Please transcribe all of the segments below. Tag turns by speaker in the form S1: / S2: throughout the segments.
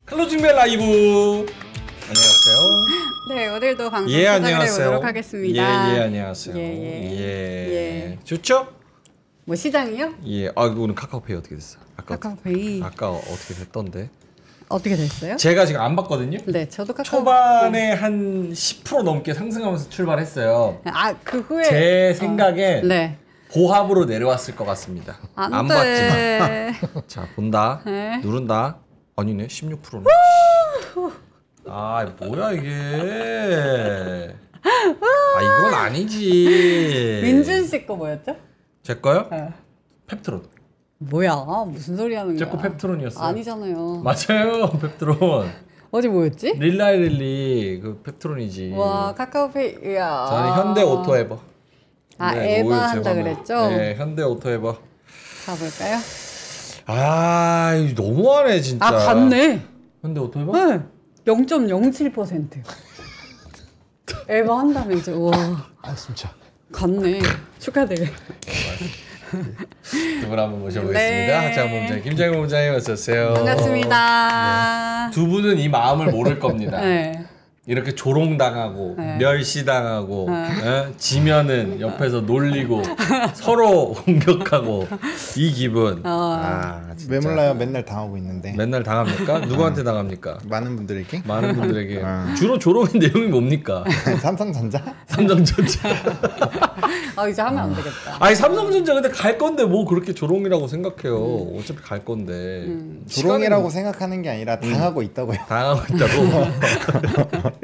S1: 클로징벨 라이브. 안녕하세요.
S2: 네, 오늘도 방송
S1: 예,
S2: 시작을
S1: 안녕하세요.
S2: 해보도록 하겠습니다.
S1: 예, 안녕하세요. 예. 좋죠?
S2: 뭐 시장이요?
S1: 예. 아, 오늘 카카오페이 어떻게 됐어?
S2: 카카오페이
S1: 아까 어떻게 됐던데?
S2: 어떻게 됐어요?
S1: 제가 지금 안 봤거든요.
S2: 네, 저도 카카오
S1: 초반에 한 10% 넘게 상승하면서 출발했어요.
S2: 그 후에
S1: 제 생각엔
S2: 네.
S1: 보합으로 내려왔을 것 같습니다. 안 봤지만. 자, 본다.
S2: 네.
S1: 누른다. 아니네, 16%네. 아, 뭐야 이게. 아, 이건 아니지.
S2: 민준 씨 거 뭐였죠?
S1: 제 거요?
S2: 네.
S1: 펩트론.
S2: 뭐야? 무슨 소리 하는
S1: 제
S2: 거야?
S1: 거 펩트론이었어요.
S2: 아니잖아요.
S1: 맞아요, 펩트론.
S2: 어제 뭐였지?
S1: 릴라이릴리 그 펩트론이지.
S2: 와, 카카오페이. 이야.
S1: 저는 현대 오토에버. 네,
S2: 에바
S1: 오일
S2: 한다
S1: 제반으로.
S2: 그랬죠?
S1: 네, 현대 오토에버.
S2: 가볼까요?
S1: 아, 이거 너무하네 진짜.
S2: 갔네.
S1: 현대 오토에버?
S2: 네. 0.07%. 에바 한다면서. 와.
S3: 아 진짜.
S2: 갔네. 축하드려요.
S1: 두 분 한번 모셔보겠습니다.
S2: 네.
S1: 하창 본부장, 김장훈 본부장님 어서 오세요.
S2: 반갑습니다.
S1: 두 분은 이 마음을 모를 겁니다.
S2: 네.
S1: 이렇게 조롱당하고
S2: 네.
S1: 멸시당하고 지면은 옆에서 놀리고 서로 공격하고 이 기분. 아, 진짜.
S3: 왜 몰라요? 맨날 당하고 있는데.
S1: 맨날 당합니까? 누구한테 당합니까?
S3: 많은 분들에게.
S1: 많은 분들에게. 주로 조롱의 내용이 뭡니까?
S3: 삼성전자?
S1: 삼성전자.
S2: 아, 이제 하면 안 되겠다.
S1: 아니 삼성전자 근데 갈 건데 뭐 그렇게 조롱이라고 생각해요. 어차피 갈 건데.
S3: 조롱이라고 생각하는 게 아니라 당하고 있다고요.
S1: 당하고 있다고.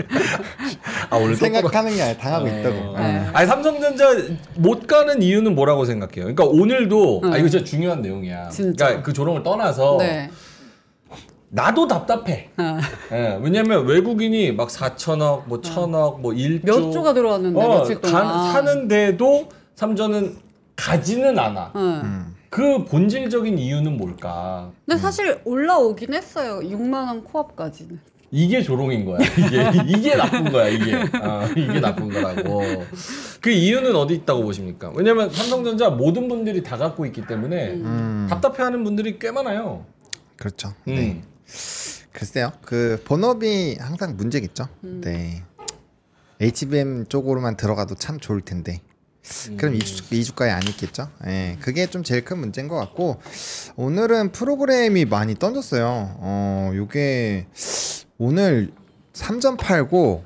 S1: 아 오늘
S3: 생각하는 게 아니라 당하고 있다고.
S2: 네.
S1: 아니 삼성전자 못 가는 이유는 뭐라고 생각해요? 그러니까 오늘도 이거 진짜 중요한 내용이야.
S2: 진짜.
S1: 그러니까 그 조롱을 떠나서
S2: 네.
S1: 나도 답답해. 예, 왜냐면 외국인이 막 4천억, 뭐 1천억, 뭐 1조
S2: 몇 조가 들어왔는데 며칠 동안.
S1: 사는데도 삼전은 가지는 않아. 그 본질적인 이유는 뭘까?
S2: 근데 사실 올라오긴 했어요. 6만 원 코앞까지는.
S1: 이게 조롱인 거야. 이게 나쁜 거야. 이게 나쁜 거라고. 그 이유는 어디 있다고 보십니까? 왜냐면 삼성전자 모든 분들이 다 갖고 있기 때문에 답답해하는 분들이 꽤 많아요.
S3: 그렇죠. 네. 글쎄요. 그 본업이 항상 문제겠죠. 네. HBM 쪽으로만 들어가도 참 좋을 텐데. 그럼 이주가에 안 있겠죠. 예, 그게 좀 제일 큰 문제인 것 같고 오늘은 프로그램이 많이 던졌어요. 요게 오늘 3점 팔고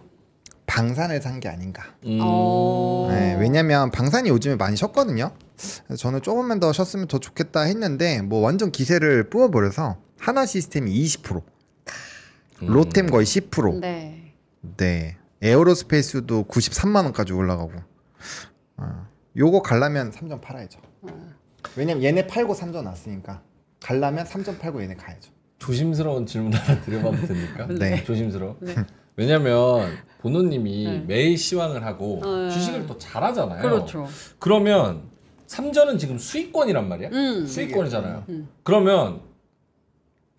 S3: 방산을 산 게 아닌가. 네, 왜냐면 방산이 요즘에 많이 쉬었거든요. 그래서 저는 조금만 더 쉬었으면 더 좋겠다 했는데 뭐 완전 기세를 뿜어버려서 하나 시스템이 20%, 로템 거의 10%,
S2: 네.
S3: 네, 에어로스페이스도 93만 원까지 올라가고. 요거 갈라면 3점 팔아야죠. 왜냐면 얘네 팔고 3점 났으니까 갈라면 3점 팔고 얘네 가야죠.
S1: 조심스러운 질문 하나 드려봐도 됩니까?
S3: 네.
S1: 조심스러워.
S2: 네.
S1: 왜냐면 본호님이 매일 시황을 하고 주식을 또 잘하잖아요.
S2: 그렇죠.
S1: 그러면 삼전은 지금 수익권이란 말이야. 수익권이잖아요. 그러면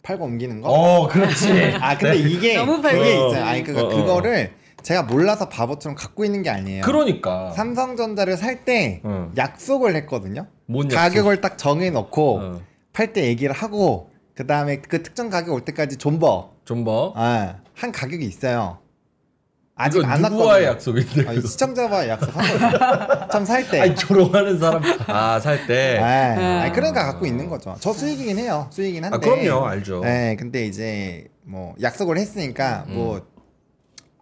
S3: 팔고 옮기는 거?
S1: 그렇지.
S3: 아 근데 이게
S2: 너무 팔고.
S3: 그게 있어요. 아니 그거를 제가 몰라서 바보처럼 갖고 있는 게 아니에요.
S1: 그러니까
S3: 삼성전자를 살 때 약속을 했거든요.
S1: 뭔
S3: 가격을 딱 정해놓고 팔 때 얘기를 하고 그 다음에 그 특정 가격 올 때까지 존버. 한 가격이 있어요. 아직
S1: 이거
S3: 안 왔거든요.
S1: 누구와의 약속인데?
S3: 아니, 시청자와 약속한 거죠. 참 살 때.
S1: 아니 조롱하는 사람. 살 때.
S3: 아니, 그러니까 갖고 있는 거죠. 저 수익이긴 해요. 수익이긴 한데.
S1: 그럼요, 알죠.
S3: 네, 근데 이제 뭐 약속을 했으니까 뭐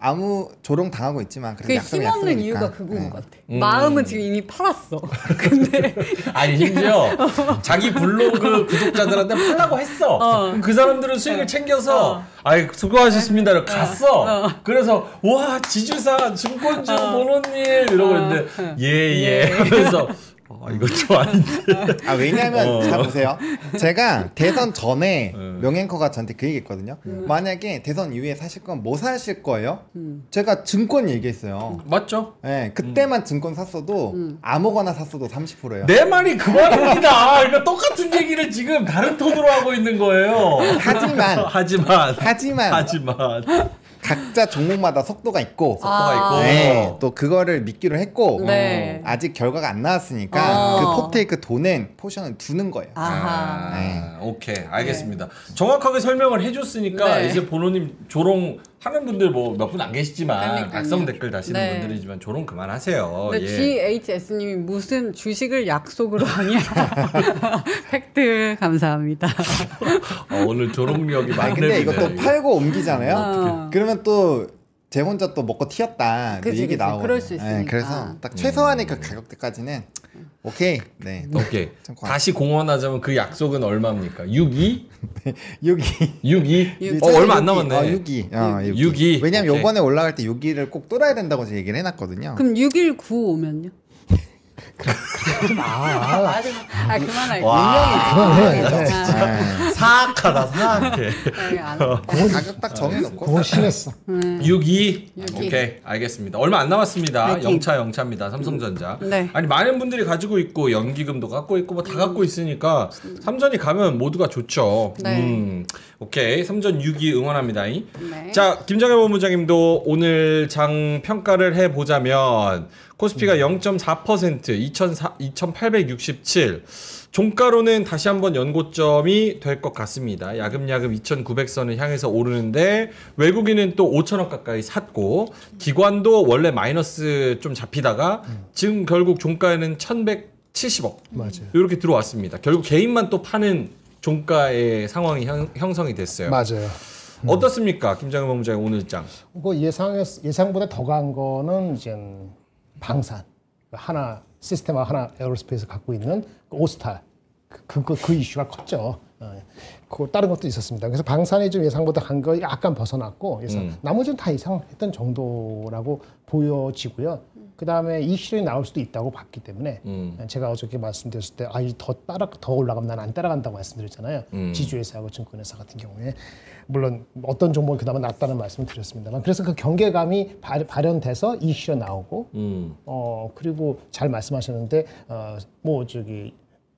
S3: 아무 조롱 당하고 있지만
S2: 그 힘없는 이유가 그건 것 같아. 마음은 지금 이미 팔았어. 근데
S1: 아니 심지어 자기 블로그 구독자들한테 팔라고 했어. 그럼 그 사람들은 수익을 챙겨서 아이 수고하셨습니다. 갔어. 그래서 와 지주사 증권주 본호님 이러고 있는데 예 하면서 이거 좀 아닌데.
S3: 왜냐면 잘 보세요. 제가 대선 전에 명앵커가 저한테 그 얘기했거든요. 만약에 대선 이후에 사실 건 뭐 사실 거예요? 제가 증권 얘기했어요.
S1: 맞죠?
S3: 네, 그때만 증권 샀어도 아무거나 샀어도 30%예요.
S1: 내 말이 그 말입니다. 그러니까 똑같은 얘기를 지금 다른 톤으로 하고 있는 거예요.
S3: 하지만 각자 종목마다 속도가 있고
S1: 있고
S3: 또 그거를 믿기로 했고
S2: 네.
S3: 아직 결과가 안 나왔으니까 그 포테이크 돈은 포션을 두는 거예요.
S1: 오케이 알겠습니다. 정확하게 설명을 해줬으니까 이제 본호님 조롱 하는 분들 뭐 몇 분 안 계시지만 악성 댓글 다시는 분들이지만 조롱 그만하세요.
S2: 근데 GHS님이 무슨 주식을 약속으로 하냐. 팩트 감사합니다.
S1: 오늘 조롱력이 많네.
S3: 근데 이거 또 팔고 옮기잖아요. 그러면 또 제 혼자 또 먹고 튀었다 얘기 나오고.
S2: 그럴 수 있으니까.
S3: 그래서 딱 최소한의 그 가격대까지는 오케이. 네.
S1: 오케이. 다시 공헌하자면 그 약속은 얼마입니까? 6이?
S3: 6이.
S1: 얼마 안 남았네.
S3: 6이.
S1: 6이.
S3: 왜냐면 요번에 올라갈 때 6이를 꼭 뚫어야 된다고 제가 얘기를 해놨거든요.
S2: 그럼 619 오면요?
S4: 그러지 마.
S2: 그만할게요.
S1: 사악하다 사악해.
S3: 가격 딱 정해놓고.
S4: 그거 심했어.
S1: 6이. 오케이 알겠습니다. 얼마 안 남았습니다. 영차입니다. 삼성전자. 아니 많은 분들이 가지고 있고 연기금도 갖고 있고 뭐 다 갖고 있으니까 삼전이 가면 모두가 좋죠. 오케이 삼전 6이 응원합니다. 자 김정현 본부장님도 오늘 장 평가를 해보자면 코스피가 0.4% 2867 종가로는 다시 한번 연고점이 될 것 같습니다. 야금야금 2900선을 향해서 오르는데 외국인은 또 5천원 가까이 샀고 기관도 원래 마이너스 좀 잡히다가 지금 결국 종가에는 1170억
S4: 맞아요.
S1: 이렇게 들어왔습니다. 결국 개인만 또 파는 종가의 상황이 형성이 됐어요.
S4: 맞아요.
S1: 어떻습니까? 김장현 본부장님 오늘 장.
S4: 그 예상보다 더 간 거는 이제 방산. 하나 시스템 하나 에어로스페이스 갖고 있는 그 오스탈 그 이슈가 컸죠. 그 다른 것도 있었습니다. 그래서 방산이 좀 예상보다 간 거 약간 벗어났고, 그래서 나머지는 다 예상했던 정도라고 보여지고요. 그 다음에 이 실현이 나올 수도 있다고 봤기 때문에 제가 어저께 말씀드렸을 때 더 올라가면 난 안 따라간다고 말씀드렸잖아요. 지주회사하고 증권회사 같은 경우에 물론 어떤 종목이 그나마 낫다는 말씀을 드렸습니다만, 그래서 그 경계감이 발현돼서 이 실현 나오고 그리고 잘 말씀하셨는데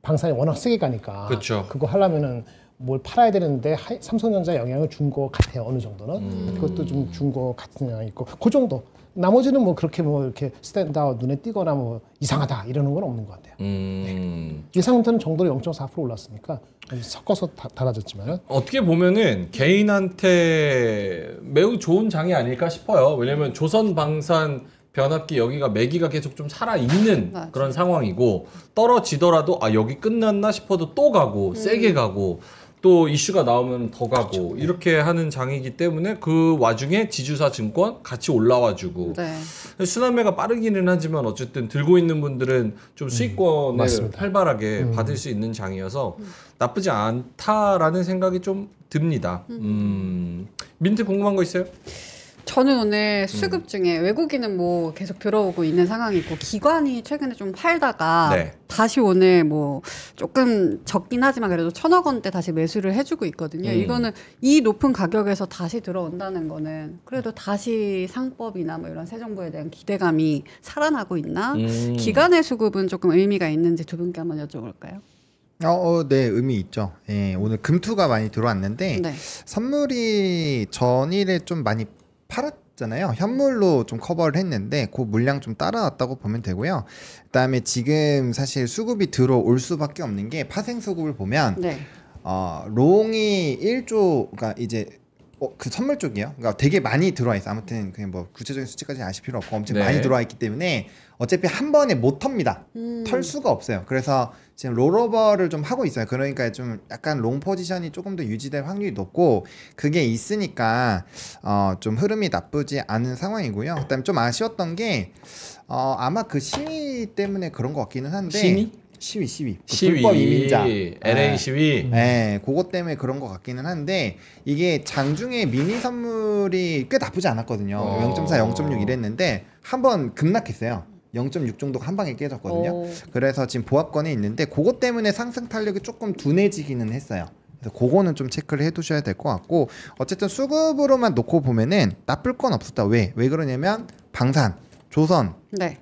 S4: 방산이 워낙 세게 가니까
S1: 그쵸.
S4: 그거 하려면은 뭘 팔아야 되는데 삼성전자 영향을 준 것 같아요. 어느 정도는 그것도 좀 준 것 같은 영향이 있고 그 정도. 나머지는 뭐 그렇게 뭐 이렇게 스탠다웃 눈에 띄거나 뭐 이상하다 이러는 건 없는 것 같아요. 예상되는 정도로 0.4% 올랐으니까 섞어서 달라졌지만
S1: 어떻게 보면은 개인한테 매우 좋은 장이 아닐까 싶어요. 왜냐면 조선방산 변압기 여기가 매기가 계속 좀 살아있는 그런 상황이고 떨어지더라도 여기 끝났나 싶어도 또 가고 세게 가고 또 이슈가 나오면 더 가고 그렇죠. 이렇게 하는 장이기 때문에 그 와중에 지주사 증권 같이 올라와주고 순환매가 빠르기는 하지만 어쨌든 들고 있는 분들은 좀 수익권을
S4: 맞습니다.
S1: 활발하게 받을 수 있는 장이어서 나쁘지 않다라는 생각이 좀 듭니다. 민트 궁금한 거 있어요?
S2: 저는 오늘 수급 중에 외국인은 뭐 계속 들어오고 있는 상황이고 기관이 최근에 좀 팔다가 다시 오늘 뭐 조금 적긴 하지만 그래도 1,000억 원대 다시 매수를 해주고 있거든요. 이거는 이 높은 가격에서 다시 들어온다는 거는 그래도 다시 상법이나 뭐 이런 새 정부에 대한 기대감이 살아나고 있나? 기관의 수급은 조금 의미가 있는지 두 분께 한번 여쭤볼까요?
S3: 네, 의미 있죠. 예, 오늘 금투가 많이 들어왔는데 선물이 전일에 좀 많이 팔았잖아요. 현물로 좀 커버를 했는데 그 물량 좀 따라왔다고 보면 되고요. 그다음에 지금 사실 수급이 들어올 수밖에 없는 게 파생 수급을 보면 롱이 1조, 그러니까 이제 그 선물 쪽이요. 그러니까 되게 많이 들어와 있어. 아무튼 그냥 뭐 구체적인 수치까지 아실 필요 없고 엄청 많이 들어와 있기 때문에 어차피 한 번에 못 텁니다. 털 수가 없어요. 그래서 지금 롤오버를 좀 하고 있어요. 그러니까 좀 약간 롱 포지션이 조금 더 유지될 확률이 높고 그게 있으니까 좀 흐름이 나쁘지 않은 상황이고요. 그다음에 좀 아쉬웠던 게 아마 그 시위 때문에 그런 것 같기는 한데 시위. 불법 이민자.
S1: LA 시위.
S3: 네, 그것 때문에 그런 것 같기는 한데 이게 장중에 미니 선물이 꽤 나쁘지 않았거든요. 0.4, 0.6 이랬는데 한번 급락했어요. 0.6 정도가 한 방에 깨졌거든요. 그래서 지금 보합권에 있는데 그것 때문에 상승 탄력이 조금 둔해지기는 했어요. 그래서 그거는 좀 체크를 해두셔야 될 것 같고 어쨌든 수급으로만 놓고 보면은 나쁠 건 없었다. 왜 그러냐면 방산, 조선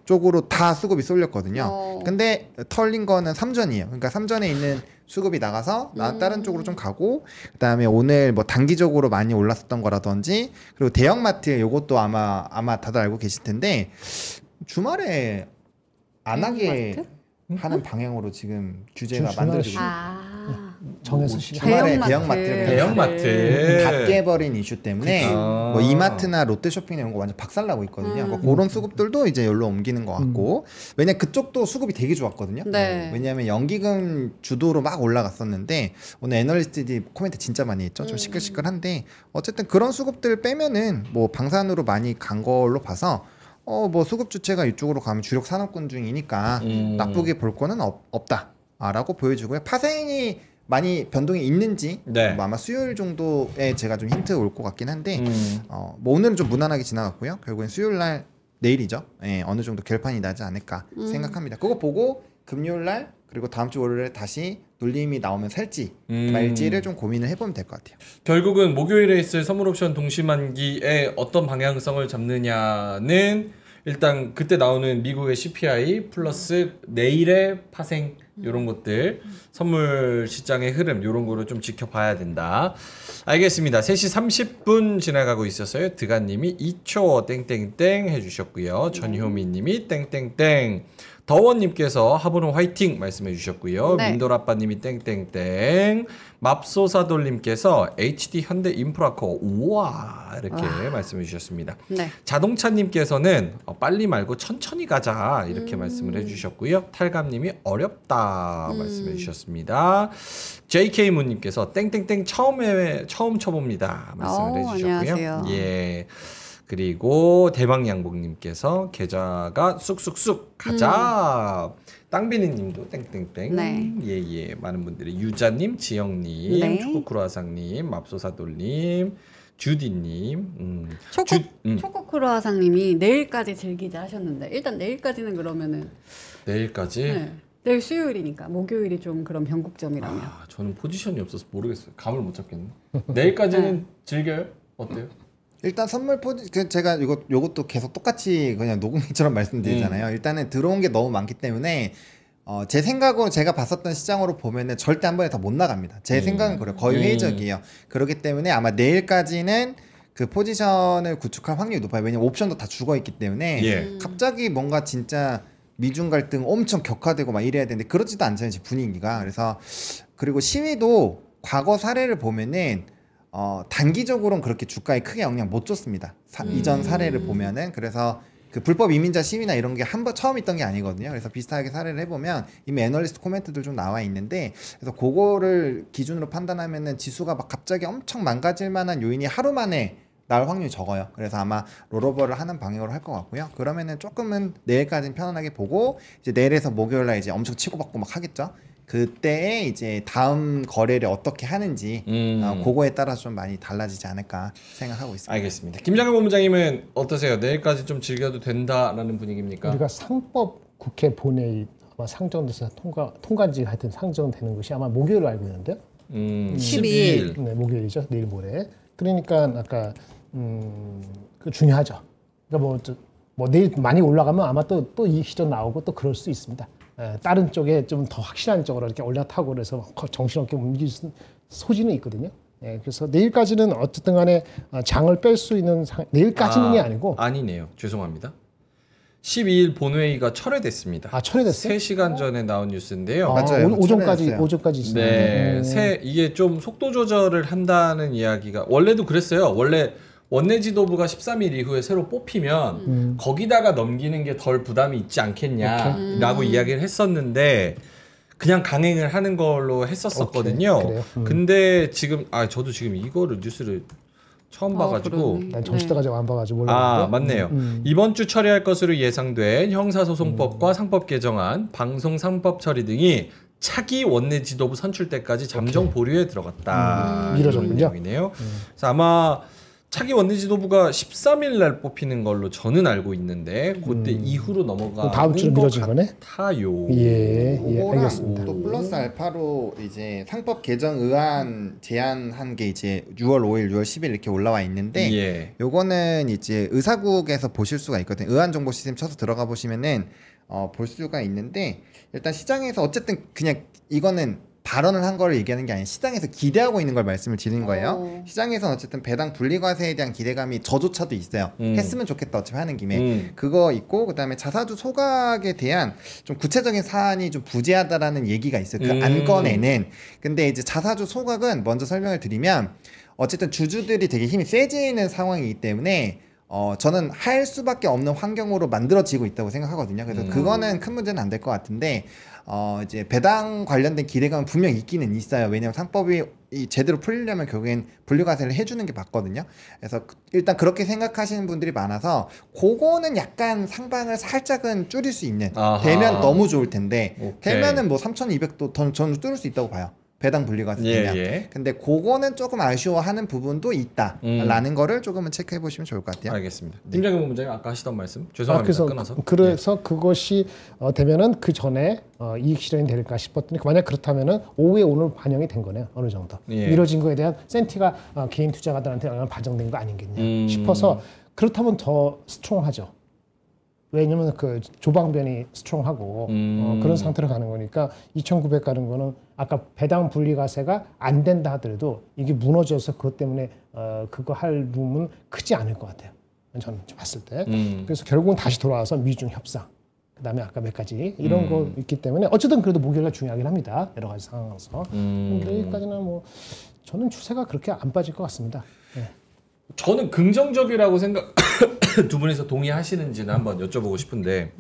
S3: 쪽으로 다 수급이 쏠렸거든요. 근데 털린 거는 삼전이에요. 그러니까 삼전에 있는 수급이 나가서 다른 쪽으로 좀 가고, 그다음에 오늘 뭐 단기적으로 많이 올랐었던 거라든지, 그리고 대형마트 요것도 아마 다들 알고 계실 텐데 주말에 안 하게 하는 방향으로 지금 규제가 만들어지고
S4: 정해서
S3: 주말에 대형마트 다 깨버린 이슈 때문에 뭐 이마트나 롯데쇼핑 이런 거 완전 박살나고 있거든요. 그러니까 그런 수급들도 이제 여기로 옮기는 것 같고, 왜냐면 그쪽도 수급이 되게 좋았거든요.
S2: 네.
S3: 왜냐하면 연기금 주도로 막 올라갔었는데 오늘 애널리스트들이 코멘트 진짜 많이 했죠. 좀 시끌시끌한데 어쨌든 그런 수급들 빼면은 뭐 방산으로 많이 간 걸로 봐서 뭐 수급 주체가 이쪽으로 가면 주력 산업군 중이니까 나쁘게 볼 거는 없다라고 보여주고요. 파생이 많이 변동이 있는지 뭐 아마 수요일 정도에 제가 좀 힌트 올 것 같긴 한데 뭐 오늘은 좀 무난하게 지나갔고요. 결국엔 수요일 날 내일이죠. 어느 정도 결판이 나지 않을까 생각합니다. 그거 보고 금요일 날 그리고 다음 주 월요일에 다시 눌림이 나오면 살지 말지를 좀 고민을 해보면 될 것 같아요.
S1: 결국은 목요일에 있을 선물옵션 동시만기에 어떤 방향성을 잡느냐는 일단 그때 나오는 미국의 CPI 플러스 내일의 파생 이런 것들, 선물 시장의 흐름 이런 거를 좀 지켜봐야 된다. 알겠습니다. 3시 30분 지나가고 있었어요. 드가님이 2초 땡땡땡 해주셨고요. 전효미님이 땡땡땡, 더원님께서 하보는 화이팅 말씀해 주셨고요.
S2: 네.
S1: 민돌아빠님이 땡땡땡, 맙소사돌님께서 HD 현대 인프라코 우와 이렇게 말씀해 주셨습니다.
S2: 네.
S1: 자동차님께서는 빨리 말고 천천히 가자 이렇게 말씀을 해주셨고요. 탈감님이 어렵다 말씀해 주셨습니다. JK문님께서 땡땡땡 처음 쳐봅니다 말씀을 해주셨고요.
S2: 안녕하세요.
S1: 예. 그리고 대방양복님께서 계좌가 쑥쑥쑥 가자. 땅비니님도 땡땡땡.
S2: 네.
S1: 예예. 많은 분들이 유자님, 지영님,
S2: 네.
S1: 초코크루아상님, 맙소사돌님, 주디님.
S2: 초코크루아상님이 내일까지 즐기자 하셨는데 일단 내일까지는 그러면은
S1: 내일까지.
S2: 네. 내일 수요일이니까 목요일이 좀 그런 변곡점이라면.
S1: 저는 포지션이 없어서 모르겠어요. 감을 못 잡겠네. 내일까지는 즐겨요? 어때요?
S3: 일단 선물 제가 요것도 계속 똑같이 그냥 녹음기처럼 말씀드리잖아요. 일단은 들어온 게 너무 많기 때문에 제 생각으로 제가 봤었던 시장으로 보면은 절대 한 번에 다 못 나갑니다. 제 생각은 그래요. 거의 회의적이에요. 그렇기 때문에 아마 내일까지는 그 포지션을 구축할 확률이 높아요. 왜냐면 옵션도 다 죽어 있기 때문에 갑자기 뭔가 진짜 미중 갈등 엄청 격화되고 막 이래야 되는데 그렇지도 않잖아요, 지금 분위기가. 그래서 그리고 시위도 과거 사례를 보면은 단기적으로는 그렇게 주가에 크게 영향 못 줬습니다. 이전 사례를 보면은. 그래서 그 불법 이민자 시위나 이런 게 한 번 처음 있던 게 아니거든요. 그래서 비슷하게 사례를 해보면 이미 애널리스트 코멘트들 좀 나와 있는데, 그래서 그거를 기준으로 판단하면은 지수가 막 갑자기 엄청 망가질 만한 요인이 하루 만에 나올 확률이 적어요. 그래서 아마 롤오버를 하는 방향으로 할 것 같고요. 그러면은 조금은 내일까지는 편안하게 보고 이제 내일에서 목요일날 이제 엄청 치고받고 막 하겠죠. 그때에 이제 다음 거래를 어떻게 하는지 그거에 따라서 좀 많이 달라지지 않을까 생각하고 있습니다.
S1: 알겠습니다. 김장현 본부장님은 어떠세요? 내일까지 좀 즐겨도 된다라는 분위기입니까?
S4: 우리가 상법 국회 본회의 아마 상정돼서 통과인지 하여튼 상정되는 것이 아마 목요일로 알고 있는데요.
S2: 12일.
S4: 네, 목요일이죠. 내일 모레. 그러니까 아까 그 중요하죠. 그러니까 뭐 내일 많이 올라가면 아마 또 이 시점 나오고 또 그럴 수 있습니다. 다른 쪽에 좀 더 확실한 쪽으로 이렇게 올라타고 그래서 정신없게 움직일 소지는 있거든요. 그래서 내일까지는 어쨌든 간에 장을 뺄 수 있는 내일까지는이 아니고
S1: 아니네요. 죄송합니다. 12일 본회의가 철회됐습니다.
S4: 철회됐어요?
S1: 3시간 전에 나온 뉴스인데요.
S3: 맞아요.
S4: 오전까지
S1: 네. 이게 좀 속도 조절을 한다는 이야기가 원래도 그랬어요. 원래 원내 지도부가 13일 이후에 새로 뽑히면 거기다가 넘기는 게 덜 부담이 있지 않겠냐라고 이야기를 했었는데 그냥 강행을 하는 걸로 했었거든요. 근데 지금 저도 지금 이거를 뉴스를 처음 봐가지고
S4: 난 정시대까지 안 봐가지고 몰랐는데.
S1: 맞네요. 이번 주 처리할 것으로 예상된 형사소송법과 상법 개정안, 방송 3법 처리 등이 차기 원내 지도부 선출 때까지 잠정 보류에 들어갔다.
S4: 미뤄졌군요.
S1: 그래서 아마 차기 원내 지도부가 13일 날 뽑히는 걸로 저는 알고 있는데 그때 이후로 넘어가는
S4: 다음 주로 미뤄진 거네.
S1: 같아요.
S4: 예, 알겠습니다.
S3: 또 플러스 알파로 이제 상법 개정 의안 제안한 게 이제 6월 5일, 6월 10일 이렇게 올라와 있는데 요거는 이제 의사국에서 보실 수가 있거든요. 의안 정보 시스템 쳐서 들어가 보시면은 볼 수가 있는데 일단 시장에서 어쨌든 그냥 이거는 발언을 한 거를 얘기하는 게 아니라 시장에서 기대하고 있는 걸 말씀을 드리는 거예요. 시장에서는 어쨌든 배당 분리과세에 대한 기대감이 저조차도 있어요. 했으면 좋겠다 어차피 하는 김에. 그거 있고 그다음에 자사주 소각에 대한 좀 구체적인 사안이 좀 부재하다라는 얘기가 있어요. 그 안건에는. 근데 이제 자사주 소각은 먼저 설명을 드리면 어쨌든 주주들이 되게 힘이 세지는 상황이기 때문에 저는 할 수밖에 없는 환경으로 만들어지고 있다고 생각하거든요. 그래서 그거는 큰 문제는 안 될 것 같은데 이제 배당 관련된 기대감은 분명 있기는 있어요. 왜냐하면 상법이 제대로 풀리려면 결국엔 분리과세를 해주는 게 맞거든요. 그래서 일단 그렇게 생각하시는 분들이 많아서 그거는 약간 상방을 살짝은 줄일 수 있는 되면 너무 좋을 텐데 되면은 뭐 3,200도 저는 뚫을 수 있다고 봐요. 배당 분리과세 되면. 근데 그거는 조금 아쉬워하는 부분도 있다라는 거를 조금은 체크해 보시면 좋을 것 같아요.
S1: 알겠습니다. 김장현 본부장님 아까 하시던 말씀 죄송합니다. 끊어서.
S4: 그래서 그것이 되면은 그 전에 이익 실현이 될까 싶었더니 만약 그렇다면은 오후에 오늘 반영이 된 거네요. 어느 정도 미뤄진 거에 대한 센티가 개인 투자가들한테 영향을 반영된 거 아니겠냐 싶어서 그렇다면 더 스트롱하죠. 왜냐면 그 조방변이 스트롱하고 그런 상태로 가는 거니까 2,900 가는 거는 아까 배당 분리과세가 안 된다 하더라도 이게 무너져서 그것 때문에 그거 할 부분은 크지 않을 것 같아요. 저는 봤을 때. 그래서 결국은 다시 돌아와서 미중 협상. 그다음에 아까 몇 가지 이런 거 있기 때문에 어쨌든 그래도 목요일날 중요하긴 합니다. 여러 가지 상황에서. 여기까지는 뭐 저는 추세가 그렇게 안 빠질 것 같습니다. 네.
S1: 저는 긍정적이라고 생각 두 분이서 동의하시는지는 한번 여쭤보고 싶은데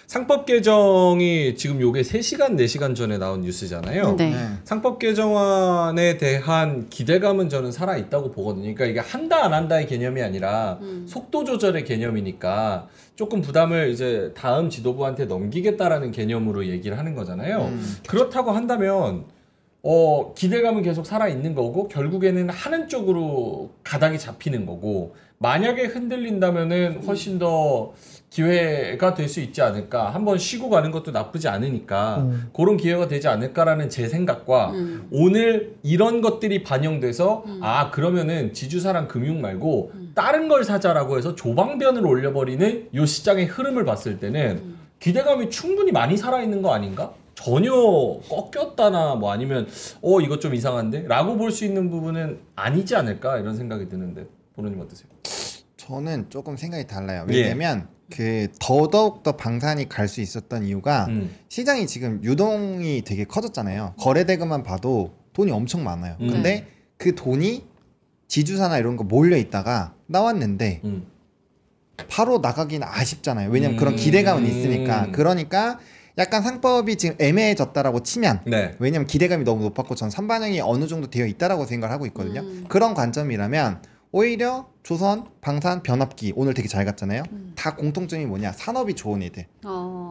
S1: 상법 개정이 지금 요게 3시간 4시간 전에 나온 뉴스잖아요.
S2: 네.
S1: 상법 개정안에 대한 기대감은 저는 살아 있다고 보거든요. 그러니까 이게 한다 안 한다의 개념이 아니라 속도 조절의 개념이니까 조금 부담을 이제 다음 지도부한테 넘기겠다라는 개념으로 얘기를 하는 거잖아요. 그렇다고 한다면 기대감은 계속 살아있는 거고 결국에는 하는 쪽으로 가닥이 잡히는 거고 만약에 흔들린다면은 훨씬 더 기회가 될 수 있지 않을까. 한번 쉬고 가는 것도 나쁘지 않으니까 그런 기회가 되지 않을까라는 제 생각과 오늘 이런 것들이 반영돼서 그러면은 지주사랑 금융 말고 다른 걸 사자라고 해서 조방변을 올려버리는 요 시장의 흐름을 봤을 때는 기대감이 충분히 많이 살아있는 거 아닌가? 전혀 꺾였다나 뭐 아니면 이거 좀 이상한데? 라고 볼 수 있는 부분은 아니지 않을까 이런 생각이 드는데 보노님 어떠세요?
S3: 저는 조금 생각이 달라요. 왜냐면 그 더더욱 더 방산이 갈 수 있었던 이유가 시장이 지금 유동이 되게 커졌잖아요. 거래대금만 봐도 돈이 엄청 많아요. 근데 그 돈이 지주사나 이런 거 몰려 있다가 나왔는데 바로 나가기는 아쉽잖아요. 왜냐면 그런 기대감은 있으니까. 그러니까 약간 상법이 지금 애매해졌다라고 치면 왜냐면 기대감이 너무 높았고 전 선반영이 어느 정도 되어 있다라고 생각을 하고 있거든요. 그런 관점이라면 오히려 조선, 방산, 변압기 오늘 되게 잘 갔잖아요. 다 공통점이 뭐냐? 산업이 좋은 애들.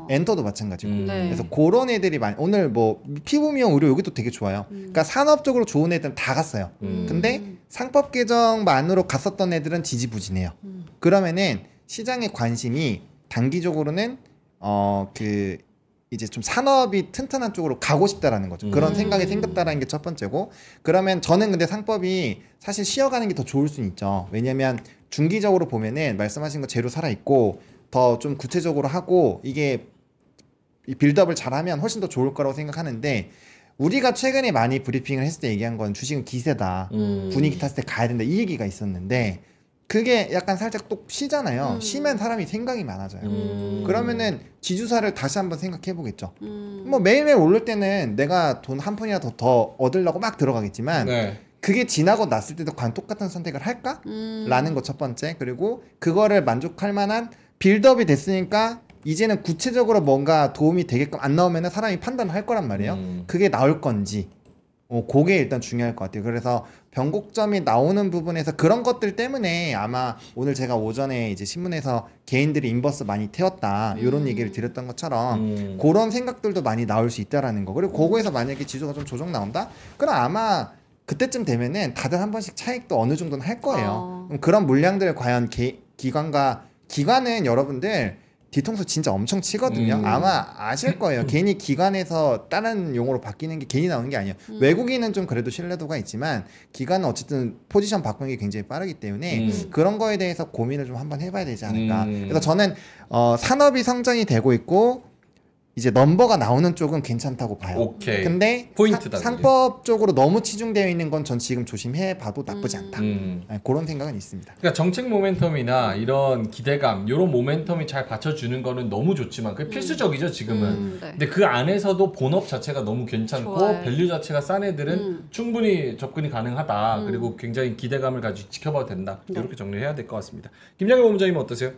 S3: 엔터도 마찬가지고. 그래서 그런 애들이 많이 오늘 뭐 피부 미용 의료 여기도 되게 좋아요. 그러니까 산업적으로 좋은 애들은 다 갔어요. 근데 상법 개정만으로 갔었던 애들은 지지부진해요. 그러면은 시장의 관심이 단기적으로는 이제 좀 산업이 튼튼한 쪽으로 가고 싶다라는 거죠. 그런 생각이 생겼다라는 게 첫 번째고 그러면 저는 근데 상법이 사실 쉬어가는 게 더 좋을 수는 있죠. 왜냐면 중기적으로 보면은 말씀하신 거 제로 살아있고 더 좀 구체적으로 하고 이게 빌드업을 잘하면 훨씬 더 좋을 거라고 생각하는데 우리가 최근에 많이 브리핑을 했을 때 얘기한 건 주식은 기세다. 분위기 탔을 때 가야 된다. 이 얘기가 있었는데 그게 약간 살짝 또 쉬잖아요. 쉬면 사람이 생각이 많아져요. 그러면은 지주사를 다시 한번 생각해 보겠죠. 뭐 매일매일 오를 때는 내가 돈 한 푼이라도 더 얻으려고 막 들어가겠지만 그게 지나고 났을 때도 과연 똑같은 선택을 할까? 라는 거 첫 번째. 그리고 그거를 만족할 만한 빌드업이 됐으니까 이제는 구체적으로 뭔가 도움이 되게끔 안 나오면은 사람이 판단을 할 거란 말이에요. 그게 나올 건지. 그게 일단 중요할 것 같아요. 그래서 변곡점이 나오는 부분에서 그런 것들 때문에 아마 오늘 제가 오전에 이제 신문에서 개인들이 인버스 많이 태웠다 이런 얘기를 드렸던 것처럼 그런 생각들도 많이 나올 수 있다라는 거. 그리고 그거에서 만약에 지수가 좀 조정 나온다? 그럼 아마 그때쯤 되면은 다들 한 번씩 차익도 어느 정도는 할 거예요. 그럼 그런 물량들 과연 기관은 여러분들 뒤통수 진짜 엄청 치거든요. 아마 아실 거예요. 괜히 기관에서 다른 용어로 바뀌는 게 괜히 나오는 게 아니에요. 외국인은 좀 그래도 신뢰도가 있지만 기관은 어쨌든 포지션 바꾸는 게 굉장히 빠르기 때문에 그런 거에 대해서 고민을 좀 한번 해봐야 되지 않을까. 그래서 저는 산업이 성장이 되고 있고 이제 넘버가 나오는 쪽은 괜찮다고 봐요.
S1: 오케이.
S3: 근데
S1: 포인트다,
S3: 상법적으로 너무 치중되어 있는 건 전 지금 조심해 봐도 나쁘지 않다. 그런 생각은 있습니다.
S1: 그러니까 정책 모멘텀이나 이런 기대감, 이런 모멘텀이 잘 받쳐주는 거는 너무 좋지만 그게 필수적이죠 지금은.
S2: 네.
S1: 근데 그 안에서도 본업 자체가 너무 괜찮고
S2: 좋아요.
S1: 밸류 자체가 싼 애들은 충분히 접근이 가능하다. 그리고 굉장히 기대감을 가지고 지켜봐도 된다. 이렇게 정리해야 될 것 같습니다. 김장현 본부장님은 어떠세요?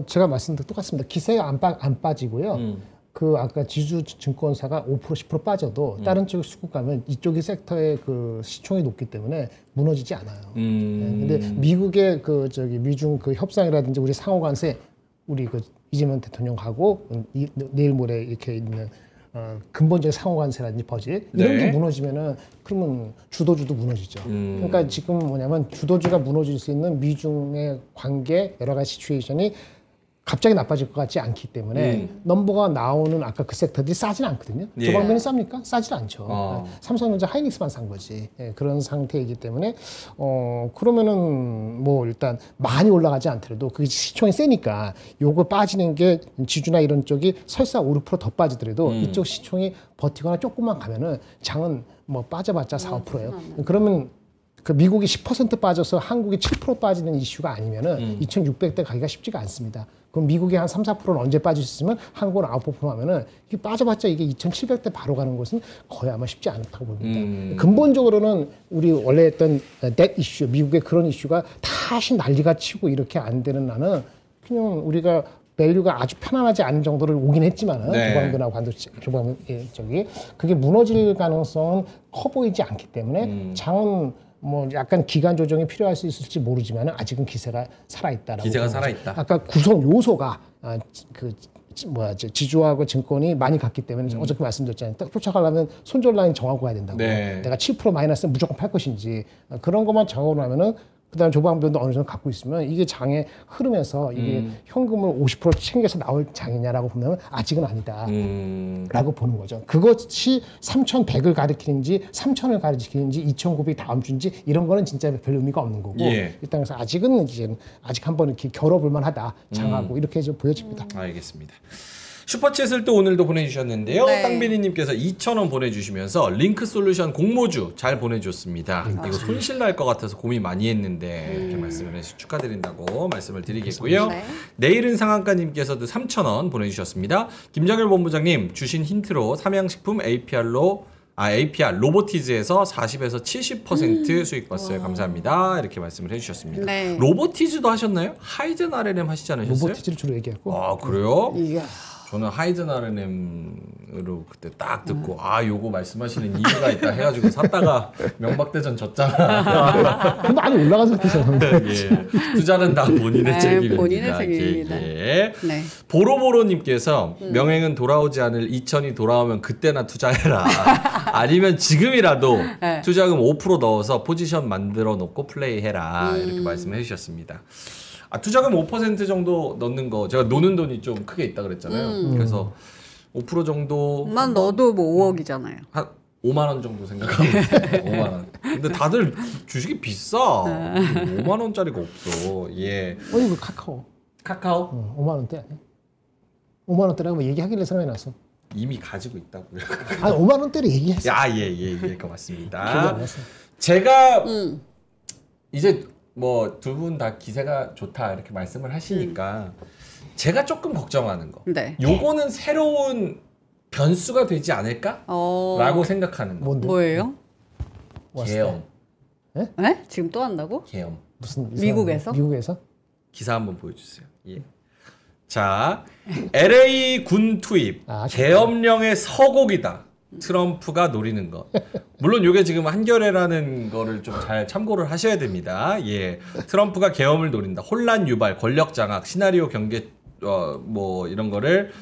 S4: 제가 말씀드린 똑같습니다. 기세가 안 빠지고요. 그 아까 지주 증권사가 5% 10% 빠져도 다른 쪽에 수급 가면 이쪽이 섹터의 그 시총이 높기 때문에 무너지지 않아요. 근데 미국의 그 저기 미중 그 협상이라든지 우리 상호 관세 우리 그 이재명 대통령하고 내일 모레 이렇게 있는 근본적인 상호 관세라든지 버짓 이런 게 무너지면은 그러면 주도주도 무너지죠. 그러니까 지금 뭐냐면 주도주가 무너질 수 있는 미중의 관계 여러 가지 시츄에이션이 갑자기 나빠질 것 같지 않기 때문에 넘버가 나오는 아까 그 섹터들이 싸진 않거든요. 조방면이 쌉니까? 싸질 않죠. 삼성전자 하이닉스만 싼 거지. 예, 그런 상태이기 때문에 그러면은 뭐 일단 많이 올라가지 않더라도 그 시총이 세니까 요거 빠지는 게 지주나 이런 쪽이 설사 5, 6% 더 빠지더라도 이쪽 시총이 버티거나 조금만 가면은 장은 뭐 빠져봤자 4, 5%예요. 그러면 그 미국이 10% 빠져서 한국이 7% 빠지는 이슈가 아니면은 2,600대 가기가 쉽지가 않습니다. 그럼 미국이 한 3, 4%는 언제 빠질 수 있으면 한국은 9% 하면은 이게 빠져봤자 이게 2,700대 바로 가는 것은 거의 아마 쉽지 않다고 봅니다. 근본적으로는 우리 원래 했던 뎃 이슈, 미국의 그런 이슈가 다시 난리가 치고 이렇게 안 되는 나는 그냥 우리가 밸류가 아주 편안하지 않은 정도를 오긴 했지만은 조방변하고 반도체 조방 저기 그게 무너질 가능성은 커 보이지 않기 때문에 장은 뭐 약간 기간 조정이 필요할 수 있을지 모르지만 아직은 기세가 살아있다라고.
S1: 기세가 살아있다.
S4: 아까 구성 요소가 지주하고 증권이 많이 갔기 때문에 어저께 말씀드렸잖아요. 딱 쫓아가려면 손절 라인 정하고 가야 된다고. 내가 7% 마이너스는 무조건 팔 것인지 그런 것만 정하고 나면은 그다음 조방변도 어느 정도 갖고 있으면 이게 장에 흐르면서 이게 현금을 50% 챙겨서 나올 장이냐라고 보면 아직은 아니다라고 보는 거죠. 그것이 3,100을 가리키는지 3,000을 가리키는지 2,900이 다음 주인지 이런 거는 진짜 별 의미가 없는 거고 일단 그래서 아직은 이제 아직 한번 이렇게 겨뤄볼 만하다 장하고 이렇게 좀 보여집니다.
S1: 알겠습니다. 슈퍼챗을 또 오늘도 보내주셨는데요. 땅비니님께서 2,000원 보내주시면서 링크 솔루션 공모주 잘 보내줬습니다. 이거 손실 날 것 같아서 고민 많이 했는데 이렇게 말씀을 해주셔서 축하드린다고 말씀을 드리겠고요. 내일은 상한가님께서도 3,000원 보내주셨습니다. 김정일 본부장님 주신 힌트로 삼양식품 APR 로보티즈에서 40에서 70% 수익 봤어요. 감사합니다. 이렇게 말씀을 해주셨습니다. 로보티즈도 하셨나요? 하이든 R&M 하시지 않으셨어요?
S4: 로보티즈를 주로 얘기했고.
S1: 아 그래요? 저는 하이든 R&M으로 그때 딱 듣고 요거 말씀하시는 이유가 있다 해가지고 샀다가 명박대전 졌잖아.
S4: 근데 많이 올라가서 그래서
S1: 투자는 다 본인의 책임입니다.
S2: 본인의 책임입니다.
S1: 보로보로님께서 명행은 돌아오지 않을 2000이 돌아오면 그때나 투자해라. 아니면 지금이라도 투자금 5% 넣어서 포지션 만들어 놓고 플레이해라. 이렇게 말씀해 주셨습니다. 투자금 5% 정도 넣는 거 제가 노는 돈이 좀 크게 있다 그랬잖아요. 그래서 5% 정도만
S2: 넣어도 뭐 5억이잖아요.
S1: 한 5만 원 정도 생각하면 돼요. 5만 원. 근데 다들 주식이 비싸. 5만 원짜리가 없어.
S4: 이거 카카오. 5만 원대 아니야? 5만 원대라고 뭐 얘기하길래 생각이 났어.
S1: 이미 가지고 있다고요.
S4: 5만 원대를 얘기했어.
S1: 고맙습니다. 제가 이제 뭐 두 분 다 기세가 좋다 이렇게 말씀을 하시니까 제가 조금 걱정하는 거. 요거는 새로운 변수가 되지 않을까? 라고 생각하는 거.
S2: 뭐예요?
S1: 계엄.
S2: 네? 지금 또 한다고?
S1: 계엄.
S4: 무슨
S2: 미국에서?
S1: 기사 한번 보여주세요. 자, LA 군 투입, 계엄령의 서곡이다. 트럼프가 노리는 것. 물론 이게 지금 한겨레라는 거를 좀 잘 참고를 하셔야 됩니다. 트럼프가 계엄을 노린다. 혼란 유발, 권력 장악, 시나리오 경계 뭐 이런 거를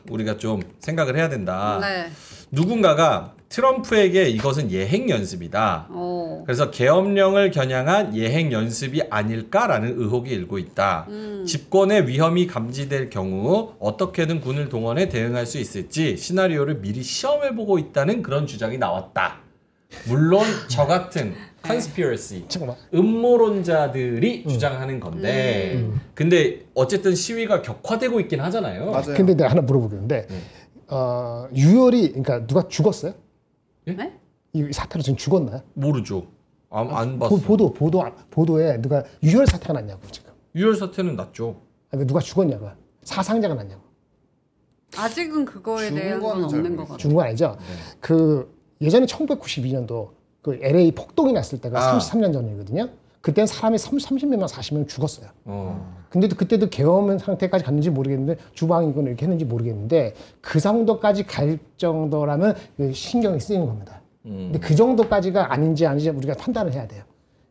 S1: 우리가 좀 생각을 해야 된다. 누군가가 트럼프에게 이것은 예행 연습이다. 그래서 계엄령을 겨냥한 예행 연습이 아닐까라는 의혹이 일고 있다. 집권의 위험이 감지될 경우 어떻게든 군을 동원해 대응할 수 있을지 시나리오를 미리 시험해보고 있다는 그런 주장이 나왔다. 물론 저 같은 conspiracy.
S4: 잠깐만.
S1: 음모론자들이 주장하는 건데 근데 어쨌든 시위가 격화되고 있긴 하잖아요.
S3: 맞아요.
S4: 근데 내가 하나 물어보겠는데 유혈이 그러니까 누가 죽었어요?
S2: 네?
S4: 이 사태로 지금 죽었나요?
S1: 모르죠. 안 봤어.
S4: 보도에 누가 유혈 사태가 났냐고 지금.
S1: 유혈 사태는 났죠.
S4: 아니, 누가 죽었냐고. 사상자가 났냐고.
S2: 아직은 그거에
S3: 죽은
S2: 대한 건
S3: 거는 잘
S2: 없는 것
S3: 모르겠어요.
S2: 같아요.
S4: 죽은 거 아니죠? 그 예전에 1992년도 그 LA 폭동이 났을 때가 33년 전이거든요. 그때는 사람이 30명, 40명 죽었어요. 근데도 그때도 계엄 상태까지 갔는지 모르겠는데 주방이건 이렇게 했는지 모르겠는데 그 정도까지 갈 정도라면 신경이 쓰이는 겁니다. 근데 그 정도까지가 아닌지 우리가 판단을 해야 돼요.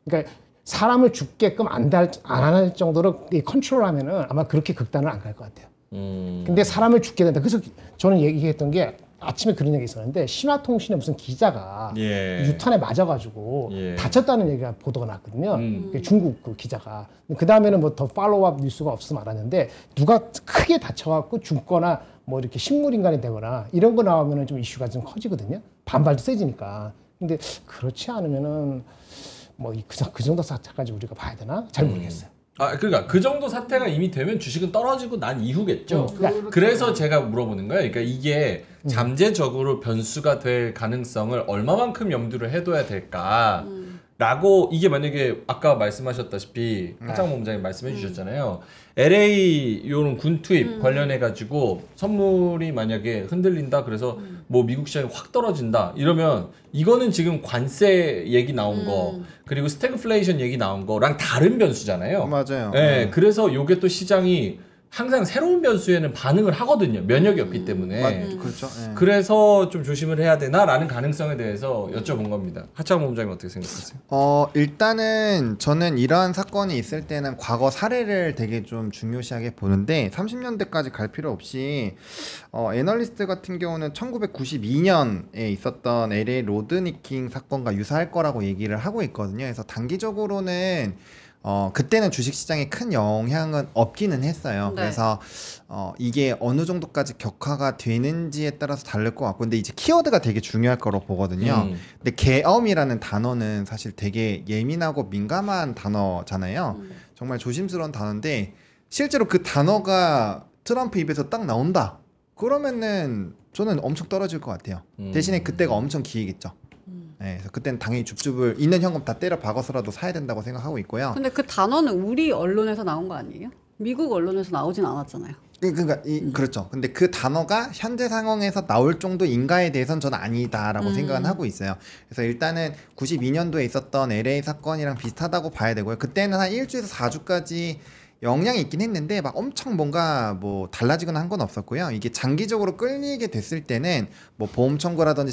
S4: 그러니까 사람을 죽게끔 안 할 정도로 컨트롤하면은 아마 그렇게 극단을 안 갈 것 같아요. 근데 사람을 죽게 된다. 그래서 저는 얘기했던 게 아침에 그런 얘기 있었는데 신화통신에 무슨 기자가 유탄에 맞아가지고 다쳤다는 얘기가 보도가 났거든요. 중국 그 기자가. 그 다음에는 뭐 더 팔로우업 뉴스가 없어서 말았는데 누가 크게 다쳐갖고 죽거나 뭐 이렇게 식물인간이 되거나 이런 거 나오면은 좀 이슈가 좀 커지거든요. 반발도 세지니까. 근데 그렇지 않으면은 뭐 그 정도 사태까지 우리가 봐야 되나? 잘 모르겠어요.
S1: 그러니까 그 정도 사태가 이미 되면 주식은 떨어지고 난 이후겠죠. 그래서 제가 물어보는 거예요. 그러니까 이게 잠재적으로 변수가 될 가능성을 얼마만큼 염두를 해둬야 될까? 라고 이게 만약에 아까 말씀하셨다시피 하창모 본부장님 말씀해 주셨잖아요. LA 요런 군 투입 관련해 가지고 선물이 만약에 흔들린다 그래서 뭐 미국 시장이 확 떨어진다 이러면 이거는 지금 관세 얘기 나온 거 그리고 스태그플레이션 얘기 나온 거랑 다른 변수잖아요.
S3: 맞아요.
S1: 네, 그래서 요게 또 시장이 항상 새로운 변수에는 반응을 하거든요. 면역이 없기 때문에.
S3: 그렇죠. 네.
S1: 그래서 좀 조심을 해야 되나라는 가능성에 대해서 여쭤본 겁니다. 하창모 본부장님 어떻게 생각하세요?
S3: 일단은 저는 이러한 사건이 있을 때는 과거 사례를 되게 좀 중요시하게 보는데 30년대까지 갈 필요 없이 애널리스트 같은 경우는 1992년에 있었던 LA 로드니킹 사건과 유사할 거라고 얘기를 하고 있거든요. 그래서 단기적으로는 그때는 주식시장에 큰 영향은 없기는 했어요.
S2: 네.
S3: 그래서 이게 어느 정도까지 격화가 되는지에 따라서 다를 것 같고 근데 이제 키워드가 되게 중요할 거로 보거든요. 근데 계엄이라는 단어는 사실 되게 예민하고 민감한 단어잖아요. 정말 조심스러운 단어인데 실제로 그 단어가 트럼프 입에서 딱 나온다. 그러면은 저는 엄청 떨어질 것 같아요. 대신에 그때가 엄청 기회겠죠. 네, 그래서 그때는 당연히 줍줍을 있는 현금 다 때려 박아서라도 사야 된다고 생각하고 있고요.
S2: 근데 그 단어는 우리 언론에서 나온 거 아니에요? 미국 언론에서 나오진 않았잖아요.
S3: 그러니까 그렇죠. 근데 그 단어가 현재 상황에서 나올 정도인가에 대해서는 저는 아니다라고 생각은 하고 있어요. 그래서 일단은 92년도에 있었던 LA 사건이랑 비슷하다고 봐야 되고요. 그때는 한 일주에서 4주까지 영향이 있긴 했는데 막 엄청 뭔가 뭐 달라지거나 한 건 없었고요. 이게 장기적으로 끌리게 됐을 때는 뭐 보험 청구라든지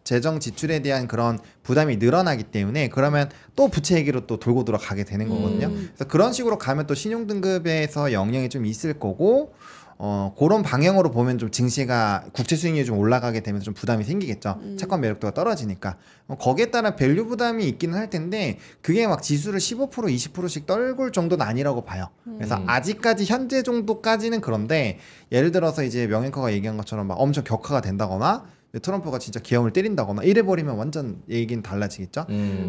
S3: 재정 지출에 대한 그런 부담이 늘어나기 때문에 그러면 또 부채 얘기로 또 돌고 돌아가게 되는 거거든요. 그래서 그런 식으로 가면 또 신용등급에서 영향이 좀 있을 거고 그런 방향으로 보면 좀 증시가 국채 수익률이 좀 올라가게 되면서 좀 부담이 생기겠죠. 채권 매력도가 떨어지니까. 거기에 따른 밸류 부담이 있기는 할 텐데 그게 막 지수를 15% 20%씩 떨굴 정도는 아니라고 봐요. 그래서 아직까지 현재 정도까지는 그런데 예를 들어서 이제 명앵커가 얘기한 것처럼 막 엄청 격화가 된다거나 트럼프가 진짜 계엄을 때린다거나 이래버리면 완전 얘기는 달라지겠죠.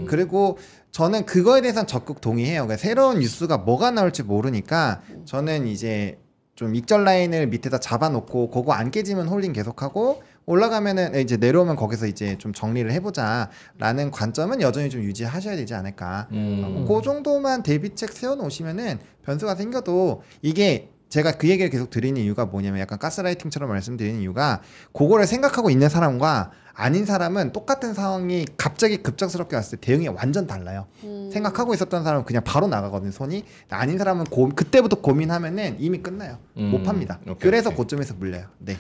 S3: 그리고 저는 그거에 대해서는 적극 동의해요. 그러니까 새로운 뉴스가 뭐가 나올지 모르니까 저는 이제 좀 익절 라인을 밑에다 잡아놓고 그거 안 깨지면 홀딩 계속하고 올라가면은 이제 내려오면 거기서 이제 좀 정리를 해보자라는 관점은 여전히 좀 유지하셔야 되지 않을까. 그 정도만 대비책 세워놓으시면은 변수가 생겨도 이게 제가 그 얘기를 계속 드리는 이유가 뭐냐면 약간 가스라이팅처럼 말씀드리는 이유가 그거를 생각하고 있는 사람과 아닌 사람은 똑같은 상황이 갑자기 급작스럽게 왔을 때 대응이 완전 달라요. 생각하고 있었던 사람은 그냥 바로 나가거든요, 손이. 아닌 사람은 그때부터 고민하면은 이미 끝나요. 못 팝니다. 그래서 고점에서 물려요. 네.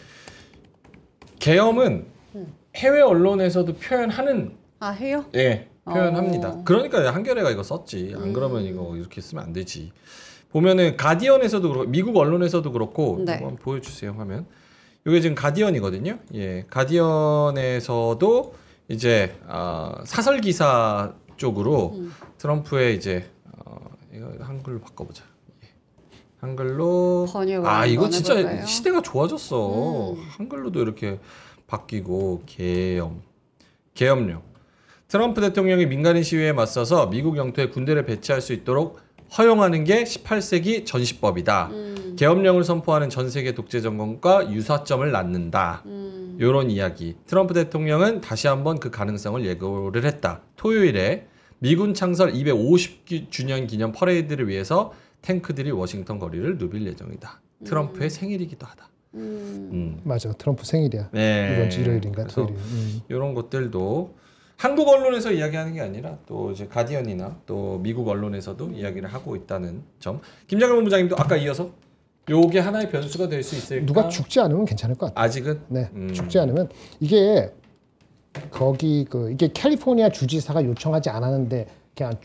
S1: 계엄은 해외 언론에서도 표현하는
S2: 해요?
S1: 예, 표현합니다. 그러니까 한겨레가 이거 썼지. 안 그러면 이거 이렇게 쓰면 안 되지. 보면은 가디언에서도 그렇고 미국 언론에서도 그렇고
S2: 네.
S1: 한번 보여주세요 화면. 이게 지금 가디언이거든요. 예, 가디언에서도 이제 사설 기사 쪽으로 트럼프의 이제 이거 한글로 바꿔보자. 예. 한글로 이거 진짜
S2: 해볼까요?
S1: 시대가 좋아졌어. 한글로도 이렇게 바뀌고 계엄령. 트럼프 대통령이 민간인 시위에 맞서서 미국 영토에 군대를 배치할 수 있도록 허용하는 게 18세기 전시법이다. 계엄령을 선포하는 전 세계 독재 정권과 유사점을 낳는다. 이런 이야기. 트럼프 대통령은 다시 한번 그 가능성을 예고를 했다. 토요일에 미군 창설 250주년 기념 퍼레이드를 위해서 탱크들이 워싱턴 거리를 누빌 예정이다. 트럼프의 생일이기도 하다.
S4: 맞아, 트럼프 생일이야.
S1: 네.
S4: 이번 주 일요일인가 토요일.
S1: 이런 것들도 한국 언론에서 이야기하는 게 아니라 또 이제 가디언이나 또 미국 언론에서도 이야기를 하고 있다는 점. 김장현 본부장님도 아까 이어서 요게 하나의 변수가 될 수 있을까?
S4: 누가 죽지 않으면 괜찮을 것 같아요.
S1: 아직은?
S4: 네, 죽지 않으면 이게 거기 이게 캘리포니아 주지사가 요청하지 않았는데 그냥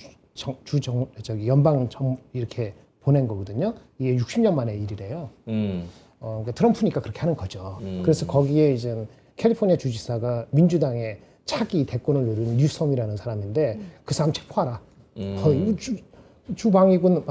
S4: 연방 이렇게 보낸 거거든요. 이게 60년 만의 일이래요. 그러니까 트럼프니까 그렇게 하는 거죠. 그래서 거기에 이제 캘리포니아 주지사가 민주당의 차기 대권을 노리는 뉴섬이라는 사람인데 그 사람 체포하라. 주방위군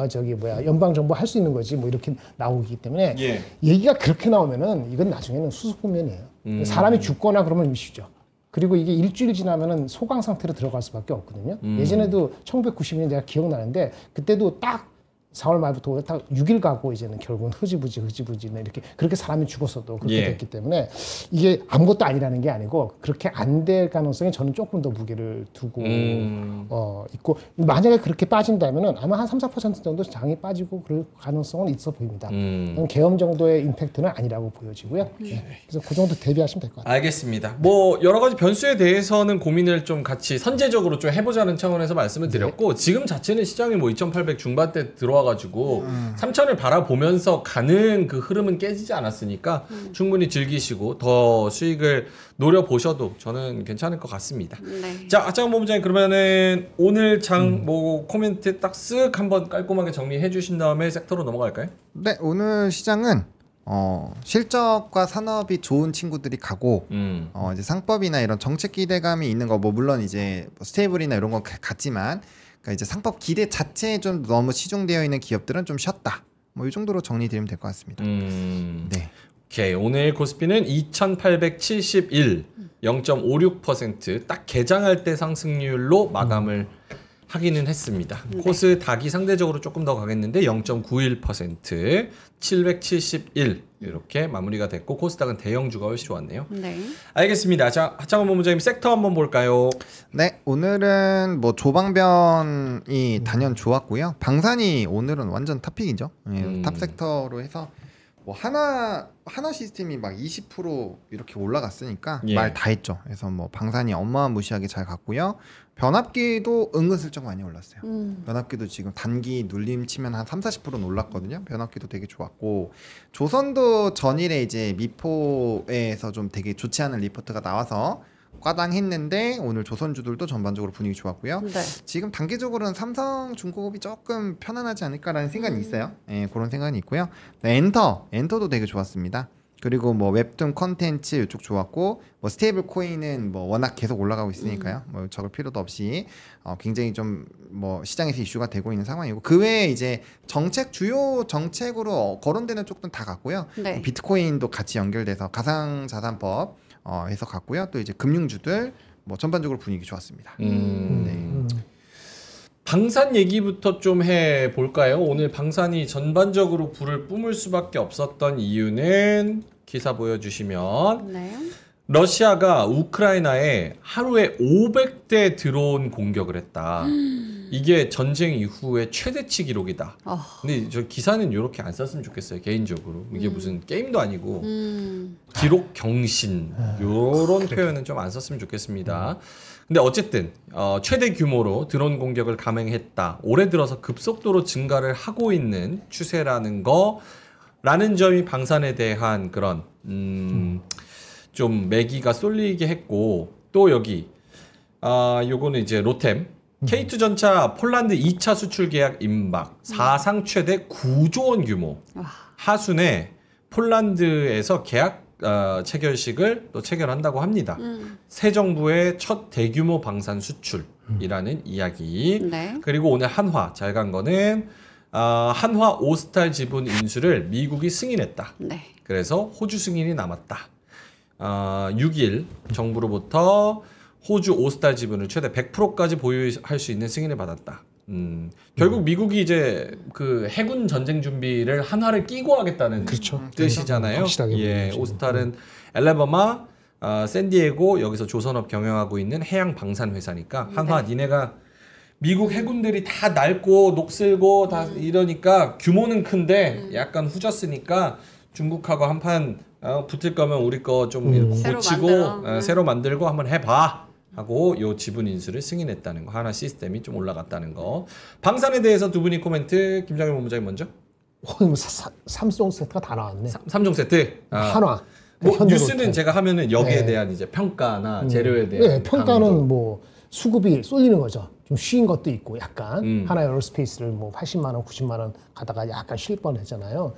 S4: 연방 정부 할 수 있는 거지 뭐 이렇게 나오기 때문에 얘기가 그렇게 나오면은 이건 나중에는 수습국면이에요. 사람이 죽거나 그러면 이슈죠. 그리고 이게 일주일 지나면은 소강 상태로 들어갈 수밖에 없거든요. 예전에도 1990년 내가 기억나는데 그때도 딱 4월 말부터 딱 6일 가고 이제는 결국은 흐지부지 이렇게 그렇게 사람이 죽었어도 그렇게 됐기 때문에 이게 아무것도 아니라는 게 아니고 그렇게 안 될 가능성이 저는 조금 더 무게를 두고 있고 만약에 그렇게 빠진다면은 아마 한 3-4% 정도 장이 빠지고 그럴 가능성은 있어 보입니다. 계엄 정도의 임팩트는 아니라고 보여지고요. 그래서 그 정도 대비하시면 될 것 같아요.
S1: 알겠습니다. 뭐 여러 가지 변수에 대해서는 고민을 좀 같이 선제적으로 좀 해보자는 차원에서 말씀을 드렸고 지금 자체는 시장이 뭐 2,800 중반대 들어와가지고 3,000을 바라보면서 가는 그 흐름은 깨지지 않았으니까 충분히 즐기시고 더 수익을 노려보셔도 저는 괜찮을 것 같습니다.
S2: 네.
S1: 자, 하창원 본부장님 그러면은 오늘 장 뭐 코멘트 딱 쓱 한번 깔끔하게 정리해 주신 다음에 섹터로 넘어갈까요?
S3: 네, 오늘 시장은 실적과 산업이 좋은 친구들이 가고 이제 상법이나 이런 정책 기대감이 있는 거 뭐 물론 이제 스테이블이나 이런 건 같지만 그러니까 이제 상법 기대 자체에 좀 너무 치중되어 있는 기업들은 좀 쉬었다. 뭐 이 정도로 정리드리면 될 것 같습니다. 네.
S1: 오케이. 오늘 코스피는 2,871, 0.56% 딱 개장할 때 상승률로 마감을 하기는 했습니다. 코스닥이 상대적으로 조금 더 가겠는데 0.91%, 771 이렇게 마무리가 됐고 코스닥은 대형주가 훨씬 좋았네요.
S2: 네.
S1: 알겠습니다. 자, 하창원 본부장님 섹터 한번 볼까요?
S3: 네, 오늘은 뭐 조방변이 단연 좋았고요. 방산이 오늘은 완전 탑픽이죠. 탑 섹터로 해서 뭐 하나 시스템이 막 20% 이렇게 올라갔으니까 말 다 했죠. 그래서 뭐 방산이 어마무시하게 잘 갔고요. 변압기도 은근슬쩍 많이 올랐어요. 변압기도 지금 단기 눌림 치면 한 30-40%는 올랐거든요. 변압기도 되게 좋았고 조선도 전일에 이제 미포에서 좀 되게 좋지 않은 리포트가 나와서 과당했는데 오늘 조선주들도 전반적으로 분위기 좋았고요.
S2: 네.
S3: 지금 단기적으로는 삼성중공업이 조금 편안하지 않을까라는 생각이 있어요. 예, 그런 생각이 있고요. 네, 엔터도 되게 좋았습니다. 그리고 뭐 웹툰 컨텐츠 이쪽 좋았고 뭐 스테이블 코인은 뭐 워낙 계속 올라가고 있으니까요. 뭐 적을 필요도 없이 굉장히 좀 뭐 시장에서 이슈가 되고 있는 상황이고 그 외에 이제 주요 정책으로 거론되는 쪽도 다 갔고요.
S2: 네.
S3: 비트코인도 같이 연결돼서 가상자산법 해서 갔고요. 또 이제 금융주들 뭐 전반적으로 분위기 좋았습니다. 네.
S1: 방산 얘기부터 좀 해볼까요? 오늘 방산이 전반적으로 불을 뿜을 수밖에 없었던 이유는 기사 보여주시면
S2: 네.
S1: 러시아가 우크라이나에 하루에 500대 드론 공격을 했다. 이게 전쟁 이후에 최대치 기록이다. 근데 저 기사는 이렇게 안 썼으면 좋겠어요. 개인적으로. 이게 무슨 게임도 아니고 기록 경신 이런 표현은 좀 안 썼으면 좋겠습니다. 근데 어쨌든 최대 규모로 드론 공격을 감행했다. 올해 들어서 급속도로 증가를 하고 있는 추세라는 거라는 점이 방산에 대한 그런 좀 매기가 쏠리게 했고 또 여기 요거는 이제 로템 K2 전차 폴란드 2차 수출 계약 임박 사상 최대 9조 원 규모 하순에 폴란드에서 계약 체결식을 또 체결한다고 합니다. 새 정부의 첫 대규모 방산 수출이라는 이야기.
S2: 네.
S1: 그리고 오늘 한화 잘 간 거는 한화 오스탈 지분 인수를 미국이 승인했다.
S2: 네.
S1: 그래서 호주 승인이 남았다. 6일 정부로부터 호주 오스탈 지분을 최대 100%까지 보유할 수 있는 승인을 받았다. 결국 미국이 이제 그 해군 전쟁 준비를 한화를 끼고 하겠다는
S4: 그렇죠.
S1: 뜻이잖아요. 예, 오스탈은 엘레바마, 샌디에고 여기서 조선업 경영하고 있는 해양 방산 회사니까 한화 니네가 미국 해군들이 다 낡고 녹슬고 다 이러니까 규모는 큰데 약간 후졌으니까 중국하고 한판 붙을 거면 우리 거 좀 고치고 새로 만들고 한번 해봐 하고 요 지분 인수를 승인했다는 거. 하나 시스템이 좀 올라갔다는 거. 방산에 대해서 두 분이 코멘트. 김장현 본부장님 먼저.
S4: 삼성 세트가 다 나왔네.
S1: 삼종 세트.
S4: 한화.
S1: 뭐 뉴스는 제가 하면은 여기에 대한 이제 평가나 재료에 대한
S4: 네, 평가는 강조. 뭐 수급이 쏠리는 거죠. 좀 쉬인 것도 있고 약간 하나 에어로스페이스를 뭐 80만 원, 90만 원 가다가 약간 쉴 뻔했잖아요.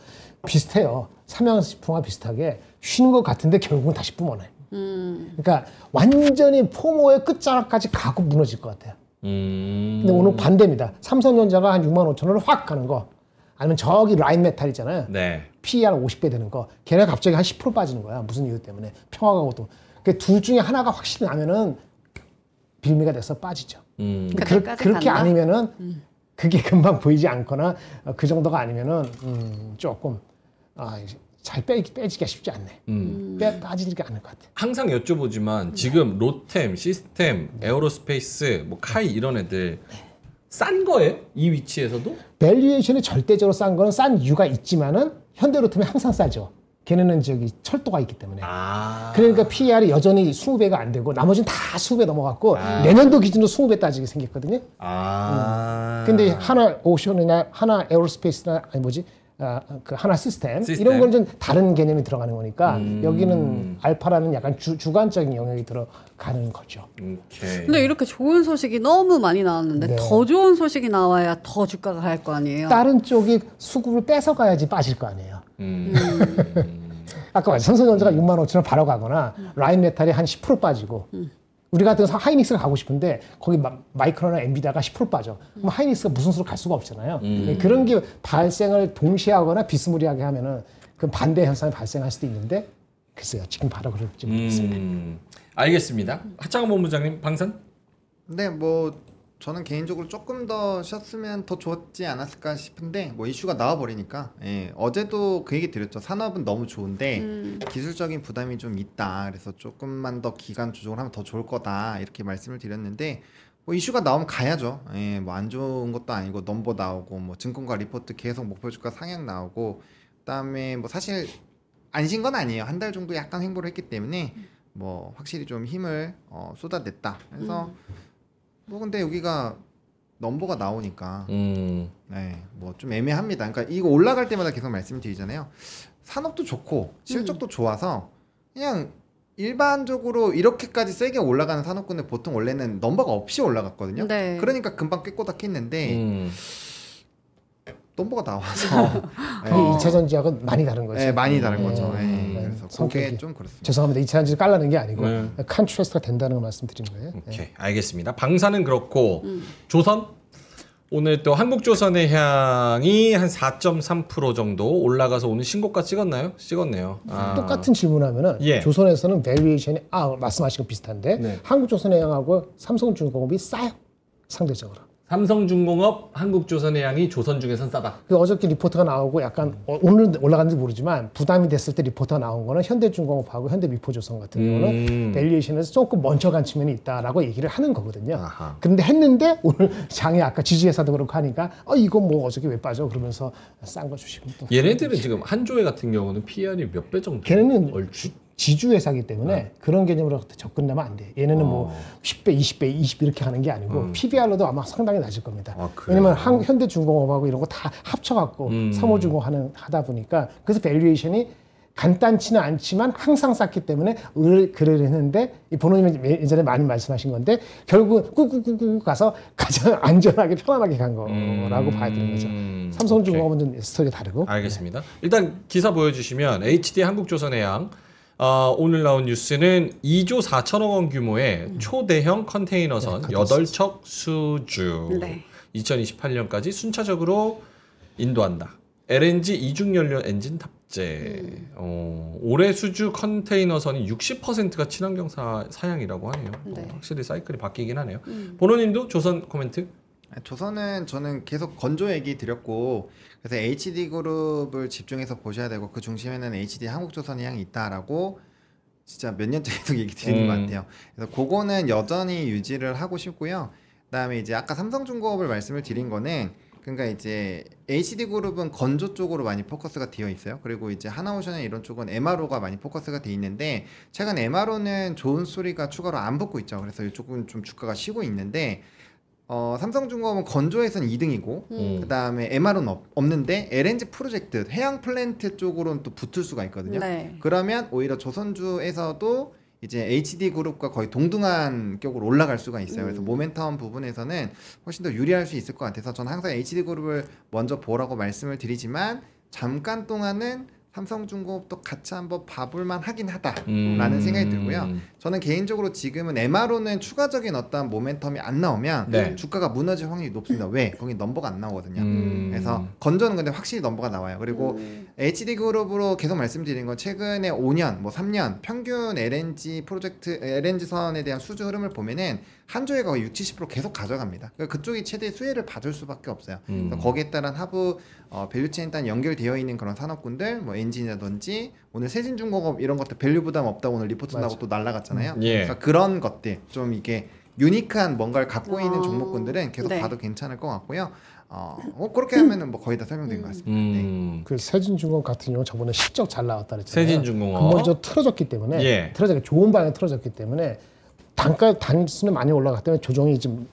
S4: 비슷해요. 삼양식품과 비슷하게 쉬는 것 같은데 결국은 다시 뿜어내. 그러니까 완전히 포모의 끝자락까지 가고 무너질 것 같아요. 근데 오늘 반대입니다. 삼성전자가 한 6만 5천 원을 확 가는 거. 아니면 저기 라인메탈 있잖아요.
S1: 네.
S4: PER 50배 되는 거. 걔네가 갑자기 한 10% 빠지는 거야. 무슨 이유 때문에. 평화가고도. 그 둘 중에 하나가 확실히 나면은 빌미가 돼서 빠지죠. 그렇게 간다? 아니면은 그게 금방 보이지 않거나 그 정도가 아니면은 조금 잘 빼지기가 쉽지 않네. 빠지지가 않을 것 같아.
S1: 항상 여쭤보지만 지금 로템, 시스템, 에어로스페이스, 뭐 카이 이런 애들 싼 거예요? 이 위치에서도?
S4: 밸류에이션이 절대적으로 싼 거는 싼 이유가 있지만은 현대로템이 항상 싸죠. 걔네는 저기 철도가 있기 때문에. 그러니까 PER이 여전히 20배가 안 되고 나머지는 다 20배 넘어갔고 내년도 기준으로 20배 따지게 생겼거든요. 근데 하나 오션이나 하나 에어로스페이스나 아니 뭐지? 그 하나 시스템 이런 건 좀 다른 개념이 들어가는 거니까 여기는 알파라는 약간 주관적인 영역이 들어가는 거죠.
S2: 근데 이렇게 좋은 소식이 너무 많이 나왔는데 네. 더 좋은 소식이 나와야 더 주가가 갈 거 아니에요.
S4: 다른 쪽이 수급을 뺏어가야지 빠질 거 아니에요. 아까 말했죠. 삼성전자가 6만 5천 원 바로 가거나 라인메탈이 한 10% 빠지고 우리 같은 하이닉스가 가고 싶은데 거기 마이크로나 엔비디아가 10% 빠져. 그럼 하이닉스가 무슨 수로 갈 수가 없잖아요. 그런 게 발생을 동시에 하거나 비스무리하게 하면은 그 반대 현상이 발생할 수도 있는데 글쎄요. 지금 바로 그럴지 모르겠습니다.
S1: 알겠습니다. 하창원 본부장님 방산?
S3: 네, 뭐 저는 개인적으로 조금 더 쉬었으면 더 좋았지 않았을까 싶은데 뭐 이슈가 나와버리니까 어제도 그 얘기 드렸죠. 산업은 너무 좋은데 기술적인 부담이 좀 있다. 그래서 조금만 더 기간 조정을 하면 더 좋을 거다 이렇게 말씀을 드렸는데 뭐 이슈가 나오면 가야죠. 뭐 안 좋은 것도 아니고 넘버 나오고 뭐 증권가 리포트 계속 목표 주가 상향 나오고 그다음에 뭐 사실 안 쉰 건 아니에요. 한 달 정도 약간 횡보를 했기 때문에 뭐 확실히 좀 힘을 쏟아냈다. 그래서 뭐 근데 여기가 넘버가 나오니까 네, 뭐 좀 애매합니다. 그러니까 이거 올라갈 때마다 계속 말씀드리잖아요. 산업도 좋고 실적도 좋아서 그냥 일반적으로 이렇게까지 세게 올라가는 산업군은 보통 원래는 넘버가 없이 올라갔거든요. 네. 그러니까 금방 꾀꼬닥 했는데 넘버가 나와서
S4: 그게 2차 전지하고는 많이 다른 거죠.
S3: 네, 많이 다른 거죠. 그래서 그게 좀 그렇습니다.
S4: 죄송합니다. 2차 전지를 깔라는 게 아니고 컨트레스트가 된다는 걸 말씀드린 거예요.
S1: 오케이, 알겠습니다. 방사는 그렇고 조선? 오늘 또 한국조선의 향이 한 4.3% 정도 올라가서 오늘 신고가 찍었나요? 찍었네요.
S4: 똑같은 질문하면은 조선에서는 밸류에이션이 말씀하신 거 비슷한데 네. 한국조선의 향하고 삼성중공업이 싸요. 상대적으로.
S1: 삼성중공업, 한국조선해양이 조선 중에선 싸다.
S4: 어저께 리포트가 나오고 약간 오늘 올라갔는지 모르지만 부담이 됐을 때 리포트가 나온 거는 현대중공업하고 현대미포조선 같은 경우는 밸류에이션에서 조금 먼저 간 측면이 있다라고 얘기를 하는 거거든요. 그런데 했는데 오늘 장이 아까 지주회사도 그렇고 하니까 이거 뭐 어저께 왜 빠져? 그러면서 싼 거 주시고 또.
S1: 얘네들은 지금 한조회 같은 경우는 PER이 몇 배 정도?
S4: 걔네는 지주회사기 때문에 그런 개념으로 접근하면 안 돼. 얘네는 뭐 10배, 20배, 20 이렇게 가는 게 아니고 PBR로도 아마 상당히 낮을 겁니다. 왜냐면 현대중공업하고 이런 거 다 합쳐갖고 삼호중공 하다 보니까 그래서 밸류에이션이 간단치는 않지만 항상 쌌기 때문에 그래를 했는데 이 본원님이 예전에 많이 말씀하신 건데 결국 꾹꾹꾹꾹 가서 가장 안전하게 편안하게 간 거라고 봐야 되는 거죠. 삼성중공업은 좀 스토리가 다르고.
S1: 알겠습니다. 일단 기사 보여주시면 HD 한국조선해양 오늘 나온 뉴스는 2조 4천억 원 규모의 초대형 컨테이너선 8척 수주 2028년까지 순차적으로 인도한다. LNG 이중연료 엔진 탑재. 올해 수주 컨테이너선이 60%가 친환경 사양이라고 하네요.
S2: 네.
S1: 확실히 사이클이 바뀌긴 하네요. 보노님도 조선 코멘트?
S3: 조선은 저는 계속 건조 얘기 드렸고 그래서 HD그룹을 집중해서 보셔야 되고 그 중심에는 HD 한국조선이 향이 있다라고 진짜 몇 년째 계속 얘기 드리는 것 같아요. 그래서 그거는 여전히 유지를 하고 싶고요. 그다음에 이제 아까 삼성중공업을 말씀을 드린 거는 그러니까 이제 HD그룹은 건조 쪽으로 많이 포커스가 되어 있어요. 그리고 이제 하나오션이나 이런 쪽은 MRO가 많이 포커스가 돼 있는데 최근 MRO는 좋은 소리가 추가로 안 붙고 있죠. 그래서 이쪽은 좀 주가가 쉬고 있는데 삼성중공업은 건조에서는 2등이고 그 다음에 MRO는 없는데 LNG 프로젝트 해양 플랜트 쪽으로는 또 붙을 수가 있거든요.
S2: 네.
S3: 그러면 오히려 조선주에서도 이제 HD그룹과 거의 동등한 격으로 올라갈 수가 있어요. 그래서 모멘텀 부분에서는 훨씬 더 유리할 수 있을 것 같아서 저는 항상 HD그룹을 먼저 보라고 말씀을 드리지만 잠깐 동안은 삼성중공업도 같이 한번 봐볼만 하긴 하다라는 생각이 들고요. 저는 개인적으로 지금은 MRO는 추가적인 어떤 모멘텀이 안 나오면
S1: 네.
S3: 주가가 무너질 확률이 높습니다. 왜? 거기 넘버가 안 나오거든요. 그래서 건조는 근데 확실히 넘버가 나와요. 그리고 HD그룹으로 계속 말씀드린 건 최근에 5년, 뭐 3년 평균 LNG 프로젝트, LNG 선에 대한 수주 흐름을 보면은 한 조회가 거의 60-70% 계속 가져갑니다. 그러니까 그쪽이 최대 수혜를 받을 수밖에 없어요. 그래서 거기에 따른 하부 밸류체인에 따른 연결되어 있는 그런 산업군들, 뭐 엔진이라든지 오늘 세진중공업 이런 것들 밸류 부담 없다고 오늘 리포트 나고 또 날라갔잖아요.
S1: 예.
S3: 그러니까 그런 것들 좀 이게 유니크한 뭔가를 갖고 있는 종목군들은 계속
S2: 네.
S3: 봐도 괜찮을 것 같고요. 그렇게 하면은 뭐 거의 다 설명된 것 같습니다. 네.
S4: 그 세진중공업 같은 경우 저번에 실적 잘 나왔다 그랬잖아요.
S1: 세진중공업.
S4: 먼저 틀어졌기 때문에
S1: 예.
S4: 좋은 방향에 틀어졌기 때문에 단순히 많이 올라갔기 때문에 조정이 좀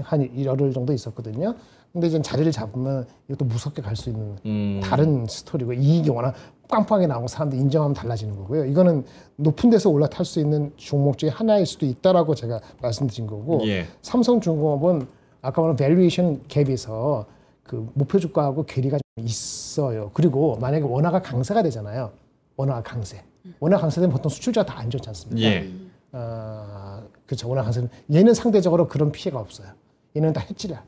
S4: 한 열흘 정도 있었거든요. 근데 이제 자리를 잡으면 이것도 무섭게 갈 수 있는 다른 스토리고 이익이 워낙 빵빵하게 나오고 사람들이 인정하면 달라지는 거고요. 이거는 높은 데서 올라탈 수 있는 종목 중에 하나일 수도 있다라고 제가 말씀드린 거고
S1: 예.
S4: 삼성중공업은 아까 말한 밸류에이션 갭에서 그 목표 주가하고 괴리가 좀 있어요. 그리고 만약에 원화가 강세가 되잖아요. 원화 강세되면 보통 수출자가 다 안 좋지 않습니까?
S1: 예.
S4: 그렇죠. 원화 강세는 얘는 상대적으로 그런 피해가 없어요. 얘는 다 해지ля.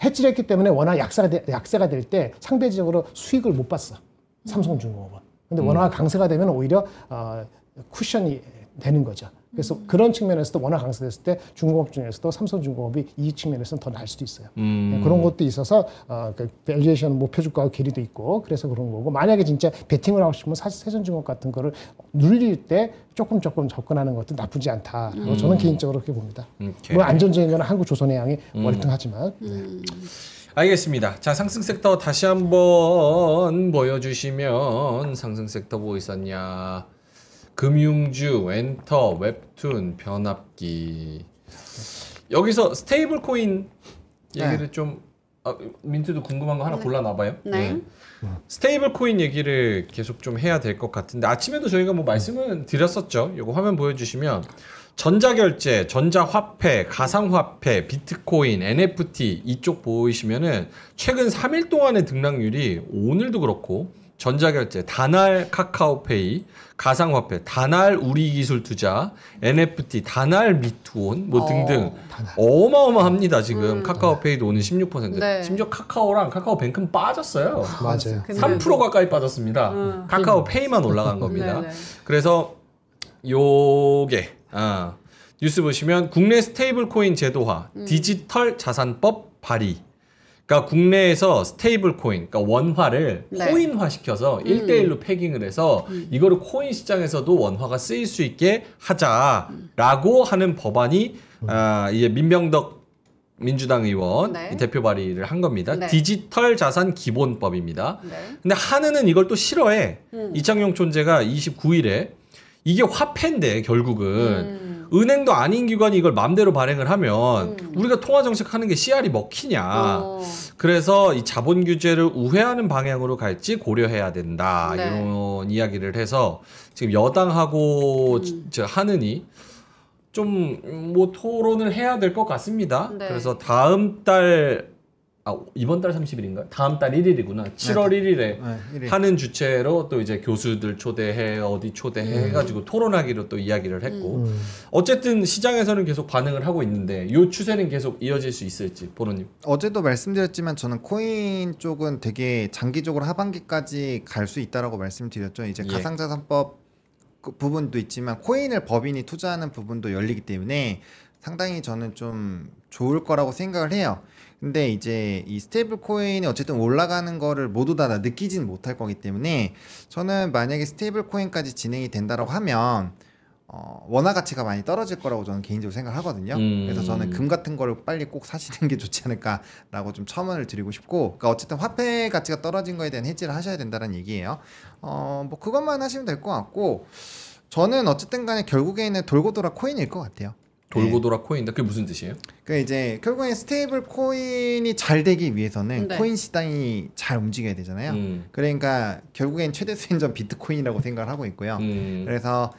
S4: 해지했기 때문에 원화 약세가 될 때 상대적으로 수익을 못 봤어. 삼성중공업은. 근데 원화가 강세가 되면 오히려 쿠션이 되는 거죠. 그래서 그런 측면에서도 원화 강세됐을 때 중공업 중에서도 삼성중공업이 이익 측면에서는 더 나을 수도 있어요. 네, 그런 것도 있어서 그 밸류에이션 목표 주가와 괴리도 있고 그래서 그런 거고 만약에 진짜 베팅을 하고 싶으면 사실 세전중공업 같은 거를 눌릴 때 조금 접근하는 것도 나쁘지 않다. 저는 개인적으로 그렇게 봅니다. 뭐 안전적인 건 한국조선해양이 월등하지만.
S1: 알겠습니다. 자, 상승 섹터 다시 한번 보여주시면 상승 섹터 뭐 있었냐? 금융주, 엔터, 웹툰, 변압기. 여기서 스테이블 코인 얘기를 좀 민트도 궁금한 거 하나 골라놔봐요.
S2: 네.
S1: 스테이블 코인 얘기를 계속 좀 해야 될 것 같은데 아침에도 저희가 뭐 말씀을 드렸었죠. 이거 화면 보여주시면 전자결제, 전자화폐, 가상화폐, 비트코인, NFT 이쪽 보이시면은 최근 3일 동안의 등락률이 오늘도 그렇고 전자결제, 다날 카카오페이, 가상화폐, 다날 우리기술투자, NFT, 다날 미투온 뭐 등등 어마어마합니다. 지금 카카오페이도 오늘 16%.
S2: 네.
S1: 심지어 카카오랑 카카오뱅크는 빠졌어요.
S4: 맞아요.
S1: 3% 가까이 빠졌습니다. 카카오페이만 올라간 겁니다.
S2: 네네.
S1: 그래서 요게 뉴스 보시면 국내 스테이블 코인 제도화, 디지털 자산법 발의. 그러니까 국내에서 스테이블 코인, 그러니까 원화를
S2: 네.
S1: 코인화 시켜서 1대1로 패깅을 해서 이거를 코인 시장에서도 원화가 쓰일 수 있게 하자라고 하는 법안이 이제 민병덕 민주당 의원
S2: 네.
S1: 대표 발의를 한 겁니다.
S2: 네.
S1: 디지털 자산 기본법입니다.
S2: 네.
S1: 근데 한은은 이걸 또 싫어해. 이창용 총재가 29일에 이게 화폐인데 결국은 은행도 아닌 기관이 이걸 마음대로 발행을 하면 우리가 통화 정책하는 게 CR이 먹히냐. 그래서 이 자본 규제를 우회하는 방향으로 갈지 고려해야 된다.
S2: 네.
S1: 이런 이야기를 해서 지금 여당하고 저 한은이 좀 뭐 토론을 해야 될 것 같습니다.
S2: 네.
S1: 그래서 다음 달 이번 달 30일인가? 다음 달 1일이구나. 7월 1일에 하는 주체로 또 이제 교수들 초대해 어디 초대해 해가지고 토론하기로 또 이야기를 했고 어쨌든 시장에서는 계속 반응을 하고 있는데 이 추세는 계속 이어질 수 있을지 보로님.
S3: 어제도 말씀드렸지만 저는 코인 쪽은 되게 장기적으로 하반기까지 갈 수 있다라고 말씀드렸죠. 이제 가상자산법 그 부분도 있지만 코인을 법인이 투자하는 부분도 열리기 때문에 상당히 저는 좀 좋을 거라고 생각을 해요. 근데 이제 이 스테이블 코인이 어쨌든 올라가는 거를 모두 다 느끼진 못할 거기 때문에 저는 만약에 스테이블 코인까지 진행이 된다라고 하면 원화 가치가 많이 떨어질 거라고 저는 개인적으로 생각하거든요. 그래서 저는 금 같은 거를 빨리 꼭 사시는 게 좋지 않을까라고 좀 첨언을 드리고 싶고, 그러니까 어쨌든 화폐 가치가 떨어진 거에 대한 해지를 하셔야 된다는 얘기예요. 뭐 그것만 하시면 될 것 같고, 저는 어쨌든 간에 결국에는 돌고 돌아 코인일 것 같아요.
S1: 돌고 돌아 코인이다. 그게 무슨 뜻이에요?
S3: 그러니까 이제 결국엔 스테이블 코인이 잘 되기 위해서는 코인 시장이 잘 움직여야 되잖아요. 그러니까 결국엔 최대 수혜전 비트코인이라고 생각을 하고 있고요. 그래서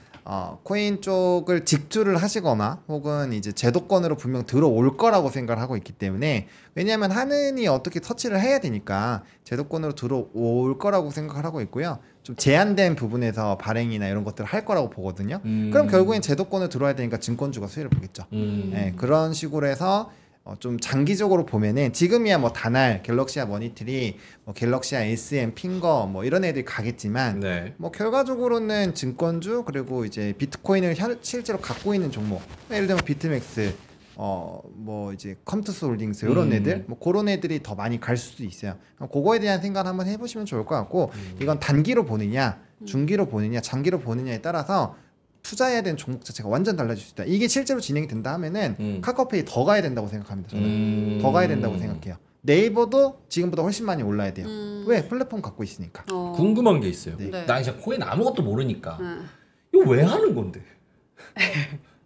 S3: 코인 쪽을 직주를 하시거나 혹은 이제 제도권으로 분명 들어올 거라고 생각을 하고 있기 때문에, 왜냐하면 하느니 어떻게 터치를 해야 되니까 제도권으로 들어올 거라고 생각을 하고 있고요. 좀 제한된 부분에서 발행이나 이런 것들을 할 거라고 보거든요. 그럼 결국엔 제도권으로 들어와야 되니까 증권주가 수혜를 보겠죠. 네, 그런 식으로 해서 좀 장기적으로 보면은 지금이야 뭐 다날, 갤럭시아 머니트리, 뭐 갤럭시아 SM, 핑거 뭐 이런 애들이 가겠지만 뭐 결과적으로는 증권주 그리고 이제 비트코인을 실제로 갖고 있는 종목, 예를 들면 비트맥스, 뭐 이제 컴투스 홀딩스 이런 애들, 뭐 그런 애들이 더 많이 갈 수도 있어요. 그거에 대한 생각 한번 해보시면 좋을 것 같고, 이건 단기로 보느냐, 중기로 보느냐, 장기로 보느냐에 따라서 투자해야 되는 종목 자체가 완전 달라질 수 있다. 이게 실제로 진행이 된다 하면은 카카오페이 더 가야 된다고 생각합니다. 저는 더 가야 된다고 생각해요. 네이버도 지금보다 훨씬 많이 올라야 돼요. 왜? 플랫폼 갖고 있으니까.
S1: 궁금한 게 있어요. 나 이제 코인 아무것도 모르니까 이거 왜 하는 건데?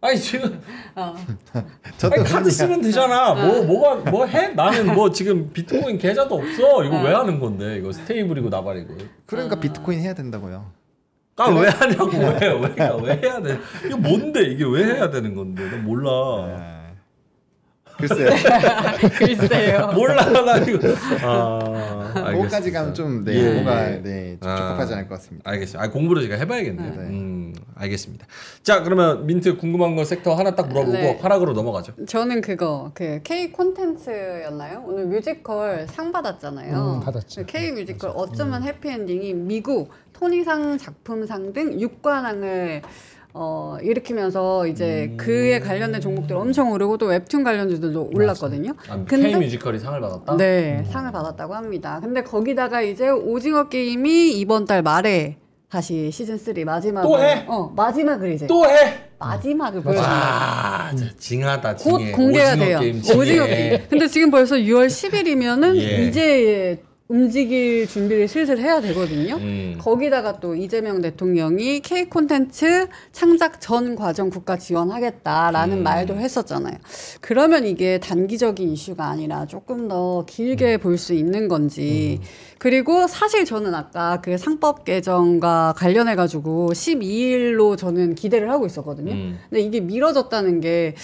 S1: 아니 지금 아니, 카드 쓰면 되잖아. 뭐 해? 나는 뭐 지금 비트코인 계좌도 없어. 이거 왜 하는 건데? 이거 스테이블이고 나발이고.
S3: 그러니까 비트코인 해야 된다고요.
S1: 왜 하냐고. 왜 해야 돼? 이거 뭔데? 이게 왜 해야 되는 건데? 난 몰라.
S3: 글쎄요.
S2: 글쎄요.
S1: 몰라 나 이거.
S3: 그거까지 가면 좀 뭐가 적합하지 않을 것 같습니다.
S1: 알겠습니다. 공부를 제가 해봐야겠네요. 알겠습니다. 자, 그러면 민트 궁금한 거 섹터 하나 딱 물어보고 하락으로 넘어가죠.
S2: 저는 그 K 콘텐츠였나요? 오늘 뮤지컬 상 받았잖아요.
S4: 받았죠.
S2: K 뮤지컬 어쩌면 해피엔딩이 미국 토니상 작품상 등 6관왕을 일으키면서 이제 그에 관련된 종목들 엄청 오르고 또 웹툰 관련주들도 올랐거든요.
S1: 근데 K 뮤지컬이 상을 받았다?
S2: 네, 상을 받았다고 합니다. 근데 거기다가 이제 오징어 게임이 이번 달 말에 다시 시즌 3 마지막을
S1: 또 해?
S2: 마지막을 이제
S1: 또 해?
S2: 마지막을 보여줍니다.
S1: 징하다.
S2: 곧 공개가 돼요. 오징어 게임. 근데 지금 벌써 6월 10일이면은 이제 움직일 준비를 슬슬 해야 되거든요. 거기다가 또 이재명 대통령이 K 콘텐츠 창작 전 과정 국가 지원하겠다라는 말도 했었잖아요. 그러면 이게 단기적인 이슈가 아니라 조금 더 길게 볼 수 있는 건지. 그리고 사실 저는 아까 그 상법 개정과 관련해 가지고 12일로 저는 기대를 하고 있었거든요. 근데 이게 미뤄졌다는 게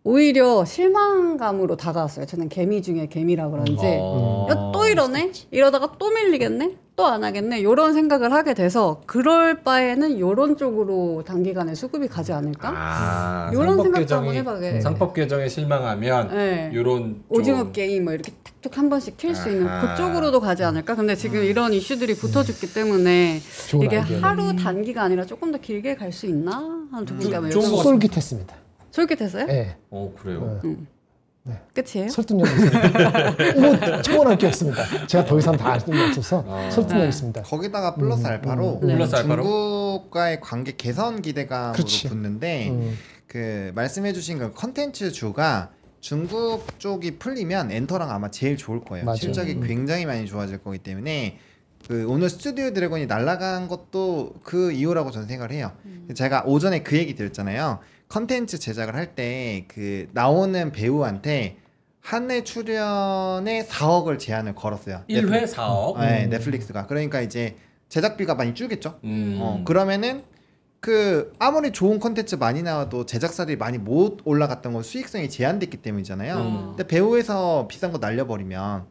S2: 오히려 실망감으로 다가왔어요. 저는 개미 중에 개미라 그런지 야, 또 이러네? 이러다가 또 밀리겠네? 또 안 하겠네? 이런 생각을 하게 돼서 그럴 바에는 이런 쪽으로 단기간에 수급이 가지 않을까? 이런 생각도 한번 해봐게.
S1: 상법 개정에 실망하면 이런
S2: 오징어 게임 뭐 이렇게 툭툭 한 번씩 킬 수 있는 그쪽으로도 가지 않을까? 근데 지금 이런 이슈들이 붙어줬기 때문에 이게 하루 단기가 아니라 조금 더 길게 갈 수 있나? 하는 두 분께 한번
S4: 좀 솔깃했습니다.
S2: 솔깃했어요?
S4: 네.
S1: 그래요?
S2: 네. 끝이에요?
S4: 설득력 있습니다. 첨언할 게 없습니다. 제가 더 이상 다 알 수 없어서 설득력 있습니다.
S3: 거기다가 플러스 알파로 중국과의 관계 개선 기대감으로 붙는데 그 말씀해주신 그 컨텐츠 주가 중국 쪽이 풀리면 엔터랑 아마 제일 좋을 거예요. 맞아요. 실적이 굉장히 많이 좋아질 거기 때문에 그 오늘 스튜디오 드래곤이 날아간 것도 그 이유라고 저는 생각을 해요. 제가 오전에 그 얘기 드렸잖아요. 컨텐츠 제작을 할 때 그 나오는 배우한테 한 해 출연에 4억을 제한을 걸었어요.
S1: 1회 4억?
S3: 네, 넷플릭스가. 그러니까 이제 제작비가 많이 줄겠죠. 그러면은 그 아무리 좋은 컨텐츠 많이 나와도 제작사들이 많이 못 올라갔던 건 수익성이 제한됐기 때문이잖아요. 근데 배우에서 비싼 거 날려버리면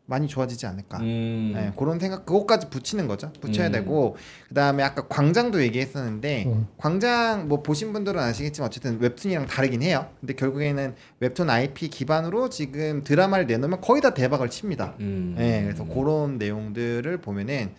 S3: 많이 좋아지지 않을까. 네, 그런 생각 그것까지 붙이는 거죠. 붙여야 되고 그다음에 아까 광장도 얘기했었는데 광장 뭐 보신 분들은 아시겠지만 어쨌든 웹툰이랑 다르긴 해요. 근데 결국에는 웹툰 IP 기반으로 지금 드라마를 내놓으면 거의 다 대박을 칩니다. 네, 그래서 그런 내용들을 보면은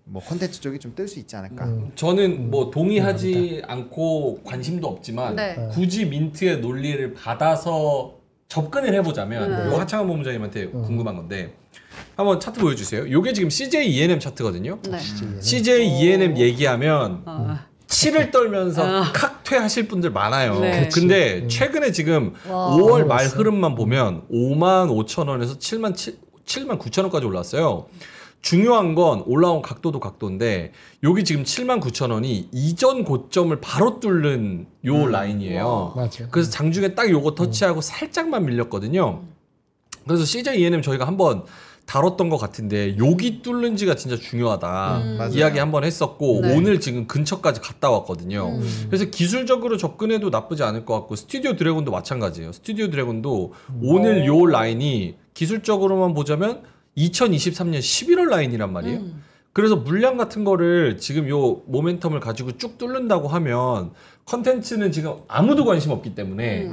S3: 뭐 콘텐츠 쪽이 좀 뜰 수 있지 않을까.
S1: 저는 뭐 동의하지 않고 관심도 없지만 굳이 민트의 논리를 받아서 접근을 해보자면 요 하창원 본부장님한테 궁금한 건데 한번 차트 보여주세요. 요게 지금 CJ E&M 차트거든요. CJ E&M 얘기하면 7을 떨면서 칵퇴하실 분들 많아요. 근데 최근에 지금 5월 말 흐름만 보면 55,000원에서 79,000원까지 올랐어요. 중요한 건 올라온 각도도 각도인데 여기 지금 79,000원이 이전 고점을 바로 뚫는 요 라인이에요. 그래서 장중에 딱 요거 터치하고 살짝만 밀렸거든요. 그래서 CJ E&M 저희가 한번 다뤘던 것 같은데 여기 뚫는지가 진짜 중요하다 이야기 한번 했었고 오늘 지금 근처까지 갔다 왔거든요. 그래서 기술적으로 접근해도 나쁘지 않을 것 같고 스튜디오 드래곤도 마찬가지예요. 스튜디오 드래곤도 오늘 요 라인이 기술적으로만 보자면 2023년 11월 라인이란 말이에요. 그래서 물량 같은 거를 지금 요 모멘텀을 가지고 쭉 뚫는다고 하면 컨텐츠는 지금 아무도 관심 없기 때문에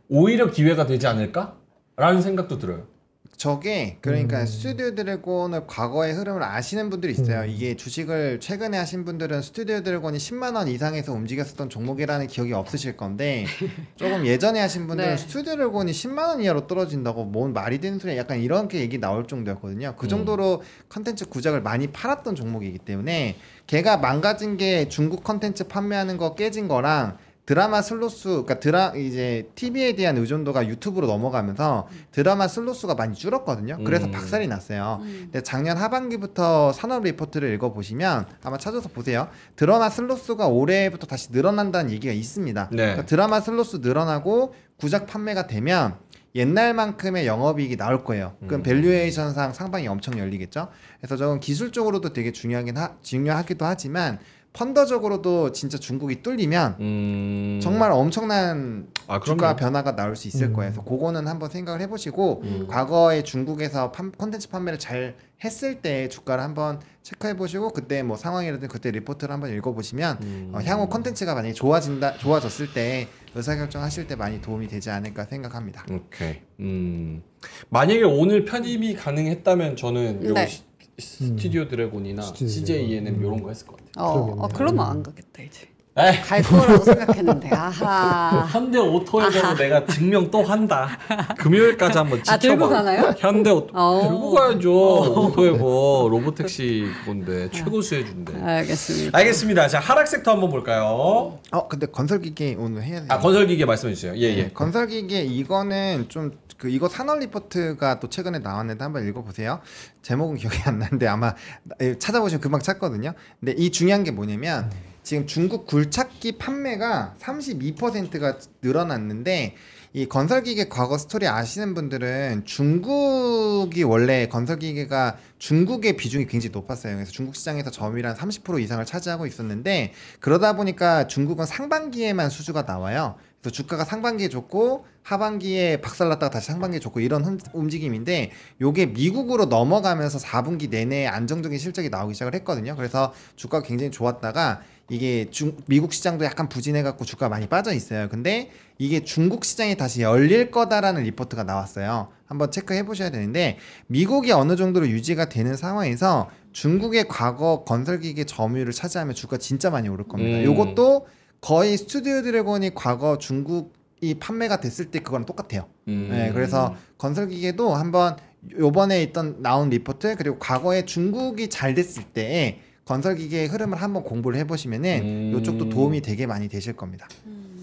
S1: 오히려 기회가 되지 않을까? 라는 생각도 들어요.
S3: 저게 그러니까 스튜디오 드래곤을 과거의 흐름을 아시는 분들이 있어요. 이게 주식을 최근에 하신 분들은 스튜디오 드래곤이 10만 원 이상에서 움직였었던 종목이라는 기억이 없으실 건데 조금 예전에 하신 분들은 스튜디오 드래곤이 10만 원 이하로 떨어진다고 뭔 말이 되는 소리야 약간 이렇게 얘기 나올 정도였거든요. 그 정도로 컨텐츠 구작을 많이 팔았던 종목이기 때문에 걔가 망가진 게 중국 컨텐츠 판매하는 거 깨진 거랑 드라마 슬롯수, 그러니까 이제 TV에 대한 의존도가 유튜브로 넘어가면서 드라마 슬롯수가 많이 줄었거든요. 그래서 박살이 났어요. 근데 작년 하반기부터 산업 리포트를 읽어보시면 아마 찾아서 보세요. 드라마 슬롯수가 올해부터 다시 늘어난다는 얘기가 있습니다. 그러니까 드라마 슬롯수 늘어나고 구작 판매가 되면 옛날만큼의 영업이익이 나올 거예요. 그럼 밸류에이션상 상방이 엄청 열리겠죠. 그래서 저건 기술적으로도 되게 중요하기도 하지만 펀더적으로도 진짜 중국이 뚫리면 정말 엄청난 주가 변화가 나올 수 있을 거예요. 그래서 그거는 한번 생각을 해보시고 과거에 중국에서 콘텐츠 판매를 잘 했을 때 주가를 한번 체크해보시고 그때 뭐 상황이라든지 그때 리포트를 한번 읽어보시면 향후 콘텐츠가 만약에 좋아졌을 때 의사결정하실 때 많이 도움이 되지 않을까 생각합니다.
S1: 오케이. 만약에 오늘 편입이 가능했다면 저는 요 스튜디오 드래곤이나 CJ E&M 이런 거 했을 것 같아요.
S2: 그러면 안 가겠다 이제. 갈 거라고 생각했는데. 아하.
S1: 현대 오토에서 내가 증명 또 한다. 금요일까지 한번 지켜봐.
S2: 들고 가나요?
S1: 현대 오토 들고 가야죠. 오토에버 로보택시 그건데 최고 수혜준대. 알겠습니다. 자 하락 섹터 한번 볼까요?
S3: 근데 건설기계 오늘 해야 돼요.
S1: 건설기계 말씀해 주세요. 예.
S3: 건설기계 이거는 좀 이거 산업 리포트가 또 최근에 나왔는데 한번 읽어보세요. 제목은 기억이 안 나는데 아마 찾아보시면 금방 찾거든요. 근데 이 중요한 게 뭐냐면 지금 중국 굴착기 판매가 32%가 늘어났는데 이 건설기계 과거 스토리 아시는 분들은 중국이 원래 건설기계가 중국의 비중이 굉장히 높았어요. 그래서 중국 시장에서 점유율 한 30% 이상을 차지하고 있었는데 그러다 보니까 중국은 상반기에만 수주가 나와요. 그래서 주가가 상반기에 좋고 하반기에 박살났다가 다시 상반기에 좋고 이런 움직임인데 요게 미국으로 넘어가면서 4분기 내내 안정적인 실적이 나오기 시작을 했거든요. 그래서 주가가 굉장히 좋았다가 이게 미국 시장도 약간 부진해갖고 주가가 많이 빠져 있어요. 근데 이게 중국 시장이 다시 열릴 거다라는 리포트가 나왔어요. 한번 체크해 보셔야 되는데 미국이 어느 정도로 유지가 되는 상황에서 중국의 과거 건설기계 점유율을 차지하면 주가 진짜 많이 오를 겁니다. 요것도 거의 스튜디오 드래곤이 과거 중국이 판매가 됐을 때 그거랑 똑같아요. 네, 그래서 건설기계도 한번 요번에 나온 리포트 그리고 과거에 중국이 잘 됐을 때 건설기계의 흐름을 한번 공부를 해보시면은 이쪽도 도움이 되게 많이 되실 겁니다.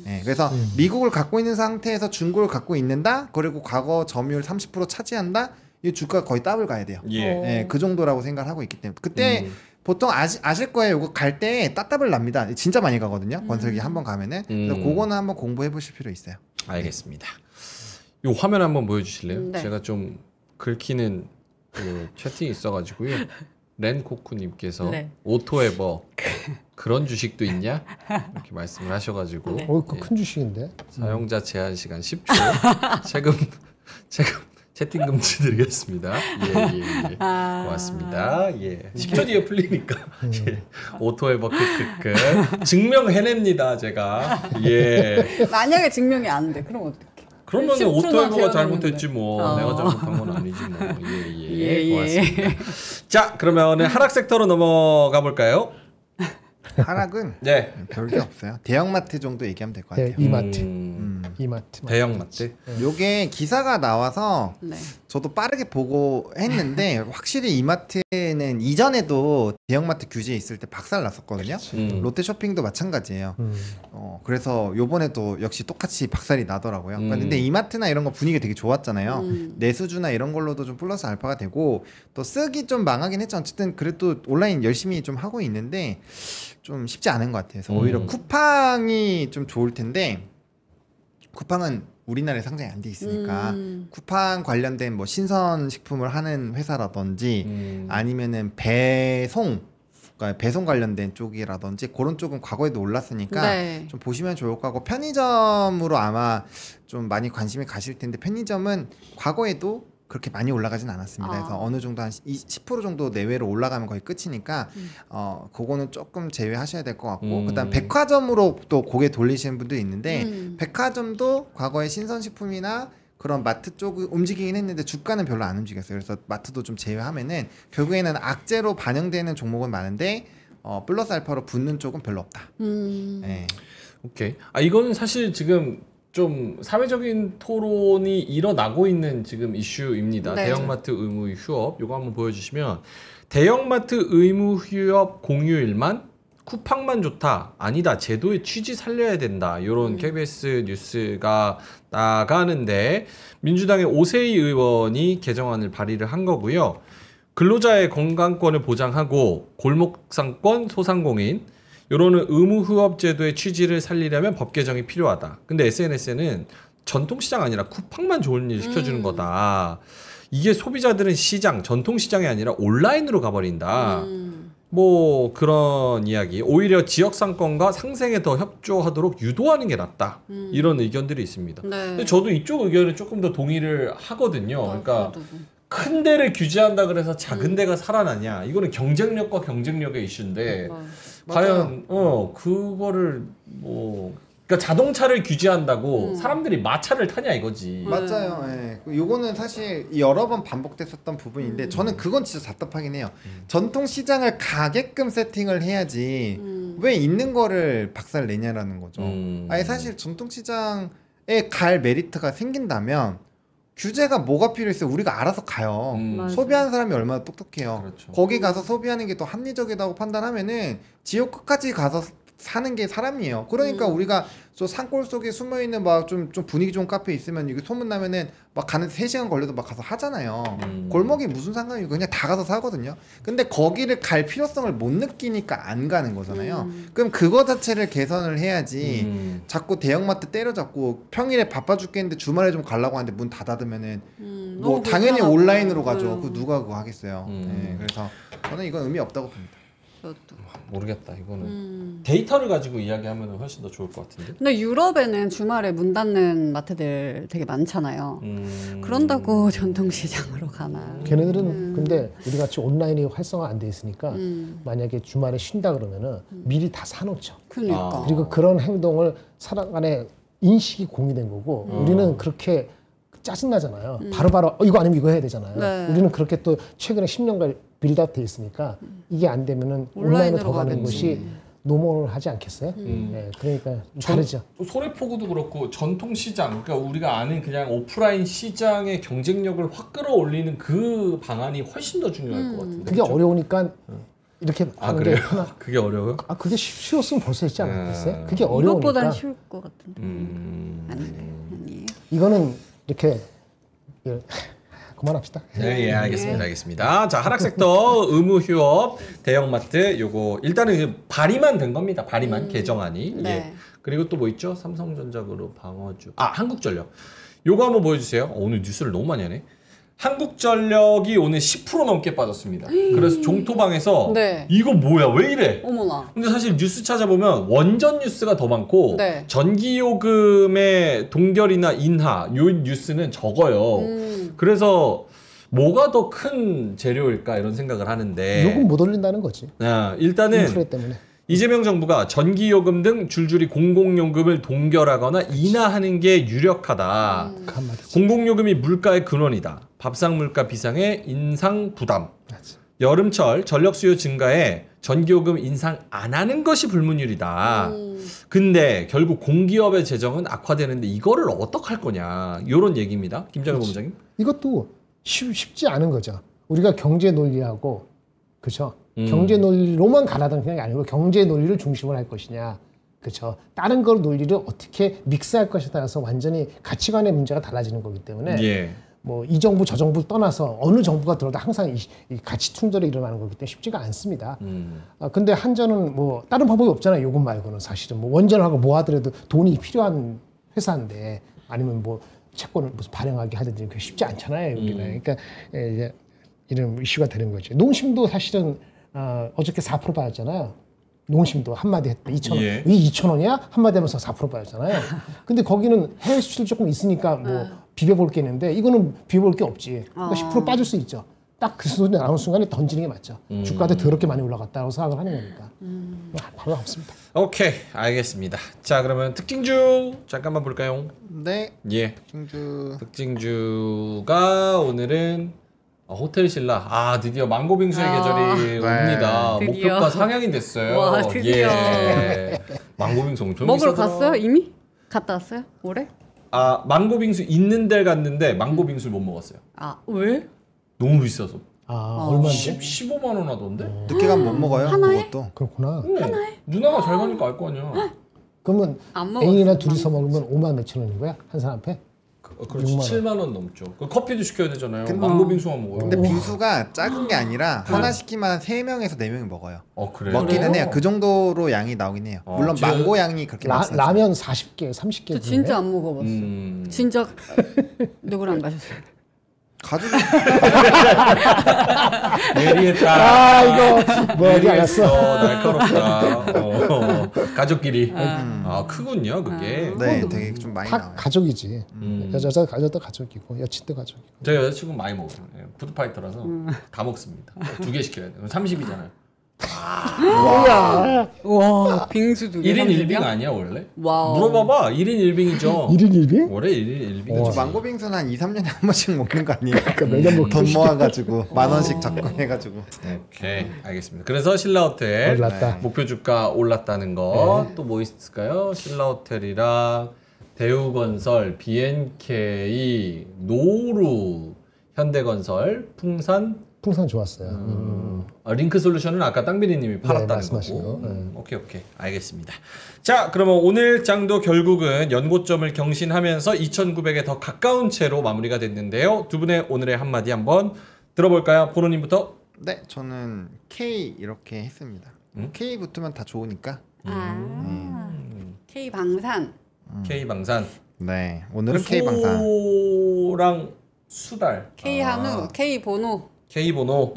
S3: 네, 그래서 미국을 갖고 있는 상태에서 중국을 갖고 있는다. 그리고 과거 점유율 30% 차지한다. 이 주가가 거의 더블 가야 돼요. 네, 그 정도라고 생각을 하고 있기 때문에 그때 보통 아실 거예요. 이거 갈 때 따따블 납니다. 진짜 많이 가거든요. 건설기 한번 가면은. 그래서 그거는 한번 공부해 보실 필요 있어요.
S1: 알겠습니다. 이 화면 한번 보여주실래요? 제가 좀 긁히는 그 채팅이 있어가지고요. 렌코쿠님께서 오토에버 그런 주식도 있냐? 이렇게 말씀을 하셔가지고
S4: 그 큰 주식인데
S1: 사용자 제한 시간 10초 세금 채팅 금지 드리겠습니다. 예. 고맙습니다. 예. 10초 뒤에 풀리니까. 예. 오토에버 크크크. 증명해냅니다, 제가. 예.
S2: 만약에 증명이 안 돼, 그럼 어떡해?
S1: 그러면 오토에버가 잘못했지 뭐. 내가 잘못한 건 아니지 뭐. 예. 고맙습니다. 자, 그러면 하락 섹터로 넘어가 볼까요?
S3: 하락은
S1: 네.
S3: 별게 없어요. 대형마트 정도 얘기하면 될 것 같아요.
S4: 이마트. 이마트.
S1: 대형마트.
S3: 요게 기사가 나와서
S2: 네.
S3: 저도 빠르게 보고 했는데 확실히 이마트는 이전에도 대형마트 규제 있을 때 박살 났었거든요. 롯데쇼핑도 마찬가지예요. 그래서 요번에도 역시 똑같이 박살이 나더라고요. 근데 이마트나 이런 거 분위기 되게 좋았잖아요. 내수주나 이런 걸로도 좀 플러스 알파가 되고 또 쓰기 좀 망하긴 했죠. 어쨌든 그래도 온라인 열심히 좀 하고 있는데 좀 쉽지 않은 것 같아요. 그래서 오히려 쿠팡이 좀 좋을 텐데 쿠팡은 우리나라에 상장이 안 돼 있으니까 쿠팡 관련된 뭐 신선식품을 하는 회사라든지 아니면은 그러니까 배송 관련된 쪽이라든지 그런 쪽은 과거에도 올랐으니까
S2: 네.
S3: 좀 보시면 좋을 것 같고 편의점으로 아마 좀 많이 관심이 가실 텐데 편의점은 과거에도 그렇게 많이 올라가진 않았습니다. 그래서 어느 정도 한 10% 정도 내외로 올라가면 거의 끝이니까 그거는 조금 제외하셔야 될 것 같고 그다음 백화점으로 또 고개 돌리시는 분도 있는데 백화점도 과거에 신선식품이나 그런 마트 쪽 움직이긴 했는데 주가는 별로 안 움직였어요. 그래서 마트도 좀 제외하면은 결국에는 악재로 반영되는 종목은 많은데 플러스 알파로 붙는 쪽은 별로 없다. 네.
S1: 오케이. 이거는 사실 지금 좀 사회적인 토론이 일어나고 있는 지금 이슈입니다.
S2: 네.
S1: 대형마트 의무 휴업 요거 한번 보여주시면 대형마트 의무 휴업 공휴일만 쿠팡만 좋다. 아니다. 제도의 취지 살려야 된다. 이런 KBS 뉴스가 나가는데 민주당의 오세희 의원이 개정안을 발의를 한 거고요. 근로자의 건강권을 보장하고 골목상권 소상공인 요런 의무 휴업 제도의 취지를 살리려면 법 개정이 필요하다. 근데 SNS에는 전통시장 아니라 쿠팡만 좋은 일 시켜주는 거다. 이게 소비자들은 시장, 전통시장이 아니라 온라인으로 가버린다. 뭐 그런 이야기. 오히려 지역상권과 상생에 더 협조하도록 유도하는 게 낫다. 이런 의견들이 있습니다.
S2: 네.
S1: 근데 저도 이쪽 의견에 조금 더 동의를 하거든요. 그러니까 큰 데를 규제한다 그래서 작은 데가 살아나냐. 이거는 경쟁력과 경쟁력의 이슈인데 과연 그거를 뭐 그러니까 자동차를 규제한다고 사람들이 마차를 타냐 이거지.
S3: 맞아요. 예. 요거는 사실 여러 번 반복됐었던 부분인데 저는 그건 진짜 답답하긴 해요. 전통 시장을 가게끔 세팅을 해야지 왜 있는 거를 박살 내냐라는 거죠. 아니 사실 전통 시장에 갈 메리트가 생긴다면 규제가 뭐가 필요했어요? 우리가 알아서 가요. 소비하는 사람이 얼마나 똑똑해요.
S1: 그렇죠.
S3: 거기 가서 소비하는 게 더 합리적이라고 판단하면은 지역 끝까지 가서 사는 게 사람이에요. 그러니까 우리가 저 산골 속에 숨어 있는 막 좀 분위기 좋은 카페 있으면 이게 소문 나면은 막 가는 3시간 걸려도 막 가서 하잖아요. 골목이 무슨 상관이고 그냥 다 가서 사거든요. 근데 거기를 갈 필요성을 못 느끼니까 안 가는 거잖아요. 그럼 그거 자체를 개선을 해야지 자꾸 대형마트 때려잡고 평일에 바빠 죽겠는데 주말에 좀 가려고 하는데 문 다 닫으면은 뭐 당연히 온라인으로 가죠. 그 누가 그거 하겠어요. 네, 그래서 저는 이건 의미 없다고 봅니다.
S1: 모르겠다. 이거는 데이터를 가지고 이야기하면 훨씬 더 좋을 것 같은데.
S2: 근데 유럽에는 주말에 문 닫는 마트들 되게 많잖아요. 그런다고 전통시장으로 가나.
S4: 걔네들은 근데 우리 같이 온라인이 활성화 안 돼 있으니까 만약에 주말에 쉰다 그러면은 미리 다 사놓죠.
S2: 그러니까.
S4: 그리고 그런 행동을 사람 간에 인식이 공유된 거고 우리는 그렇게 짜증나잖아요. 바로바로 이거 아니면 이거 해야 되잖아요.
S2: 네.
S4: 우리는 그렇게 또 최근에 10년간 빌드업 돼 있으니까 이게 안 되면은 온라인으로 더 가는 것이 노멀을 하지 않겠어요? 네, 그러니까 다르죠.
S1: 소래포구도 그렇고 전통 시장, 그러니까 우리가 아는 그냥 오프라인 시장의 경쟁력을 확 끌어올리는 그 방안이 훨씬 더 중요할 것 같은데.
S4: 그게
S1: 그렇죠?
S4: 어려우니까 이렇게 하는 게
S1: 그래요? 그게 어려워요?
S4: 그게 쉬웠으면 벌써 했지 않았겠어요? 그게 어려우니까.
S2: 이것보단 쉬울 것 같은데. 아니에요.
S4: 이거는 이렇게 그만합시다.
S1: 네, 알겠습니다. 자, 하락 섹터 의무 휴업 대형마트 요거 일단은 발의만 된 겁니다. 발의만 개정안이.
S2: 네.
S1: 예. 그리고 또 뭐 있죠? 삼성전자그룹, 방어주. 한국전력. 요거 한번 보여주세요. 오늘 뉴스를 너무 많이 하네. 한국전력이 오늘 10% 넘게 빠졌습니다. 그래서 종토방에서
S2: 네.
S1: 이거 뭐야? 왜 이래?
S2: 어머나.
S1: 근데 사실 뉴스 찾아보면 원전 뉴스가 더 많고 전기요금의 동결이나 인하 요 뉴스는 적어요. 그래서 뭐가 더 큰 재료일까 이런 생각을 하는데
S4: 요금 못 올린다는 거지.
S1: 일단은
S4: 인플레 때문에.
S1: 이재명 정부가 전기요금 등 줄줄이 공공요금을 동결하거나 인하하는 게 유력하다. 공공요금이 물가의 근원이다. 밥상 물가 비상의 인상 부담.
S4: 맞아.
S1: 여름철 전력 수요 증가에 전기요금 인상 안 하는 것이 불문율이다. 근데 결국 공기업의 재정은 악화되는데 이거를 어떡할 거냐. 이런 얘기입니다. 김장현 본부장님.
S4: 이것도 쉽지 않은 거죠. 우리가 경제 논리하고 그렇죠. 경제 논리로만 가라던 게 아니고 경제 논리를 중심으로 할 것이냐. 그렇죠. 다른 걸 논리를 어떻게 믹스할 것에 따라서 완전히 가치관의 문제가 달라지는 거기 때문에
S1: 예.
S4: 뭐 이 정부 저 정부 떠나서 어느 정부가 들어도 항상 이 가치 충돌이 일어나는 거기 때문에 쉽지가 않습니다. 근데 한전은 뭐 다른 방법이 없잖아요. 요금 말고는 사실은 뭐 원전하고 뭐 하더라도 돈이 필요한 회사인데 아니면 뭐 채권을 무슨 발행하게 하든지 그게 쉽지 않잖아요. 우리는. 그러니까 이제 이런 이슈가 되는 거죠. 농심도 사실은 어저께 4% 받았잖아요. 농심도 한마디 했대. 2,000원.
S1: 예.
S4: 이 2,000원이야? 한마디 하면서 4% 받았잖아요. 근데 거기는 해외 수출 조금 있으니까 뭐 비벼볼 게 있는데 이거는 비벼볼 게 없지. 그러니까 10% 빠질 수 있죠. 딱 그 소리 나오는 순간에 던지는 게 맞죠. 주가도 더럽게 많이 올라갔다고 생각을 하는 거니까. 바로 없습니다.
S1: 오케이, 알겠습니다. 자, 그러면 특징주 잠깐만 볼까요?
S3: 네.
S1: 예.
S3: 특징주.
S1: 특징주가 오늘은 호텔 신라. 드디어 망고빙수의 계절이 옵니다.
S2: 드디어.
S1: 목표가 상향이 됐어요.
S2: 와, 드디어.
S1: 예. 망고빙수 엄청
S2: 먹으러
S1: 비싸더라.
S2: 갔어요? 이미? 갔다 왔어요? 올해?
S1: 망고빙수 있는 데를 갔는데 망고빙수를 못 먹었어요.
S2: 왜?
S1: 너무 비싸서.
S4: 얼마인데?
S1: 15만 원 하던데?
S3: 늦게 가면 못 먹어요.
S2: 하나에?
S3: 그것도.
S4: 그렇구나.
S1: 누나가 잘 가니까 알 거 아니야.
S4: 그러면
S2: 안 먹었어.
S4: 애인이랑 둘이서 먹으면 5만 몇천 원인 거야? 한 사람 앞에?
S1: 그렇지.
S4: 6만 원.
S1: 7만 원 넘죠. 커피도 시켜야 되잖아요.
S3: 근데-
S1: 망고빙수만 먹어요.
S3: 근데 빙수가 작은 게 아니라 하나 시키면 3명에서 4명이 먹어요.
S1: 그래요?
S3: 먹기는 해요. 그 정도로 양이 나오긴 해요. 물론
S1: 지금-
S3: 망고 양이 그렇게 많지 않아요.
S4: 라면 40개, 30개.
S2: 저 진짜 안 먹어봤어. 진짜 누구랑 가셨어요?
S3: 가족
S1: 예리했다.
S4: 이거 머리 알았어.
S1: 날카롭다. 가족끼리. 크군요, 그게.
S3: 네, 되게 좀 많이
S4: 다
S3: 나와요.
S4: 가족이지. 여자도 가족이고 여친도 가족이고.
S1: 저 여자친구 많이 먹어요. 푸드파이터라서 다 먹습니다. 2개 시켜야 돼요. 30이잖아요.
S2: 와, 빙수 두 개.
S1: 1인
S2: 30이야?
S1: 1빙 아니야, 원래?
S2: 와우.
S1: 물어봐봐. 1인 1빙이죠.
S4: 1인 1빙?
S1: 원래 1인 1빙이지.
S3: 저 망고빙수는 한 2, 3년에 한 번씩 먹는 거 아니에요?
S4: 매년 먹고
S3: 돈 모아가지고 10,000원씩 적금해가지고.
S1: 오케이, 알겠습니다. 그래서 신라호텔
S4: 올랐다.
S1: 목표 주가 올랐다는 거 또 뭐 있을까요? 신라호텔이랑 대우건설, B&K, 노루, 현대건설, 풍산,
S4: 풍선 좋았어요.
S1: 링크솔루션은 아까 땅비리님이 팔았다는
S4: 말씀하신
S1: 거고.
S4: 거.
S1: 오케이, 알겠습니다. 자, 그러면 오늘 장도 결국은 연고점을 경신하면서 2,900에 더 가까운 채로 마무리가 됐는데요. 두 분의 오늘의 한마디 한번 들어볼까요? 보로님부터.
S3: 네, 저는 K 이렇게 했습니다. K 붙으면 다 좋으니까.
S2: K 방산.
S1: K방산.
S3: 네, 오늘은 K 방산.
S1: 소랑 수달.
S2: K 한우. K 번호.
S1: K번호.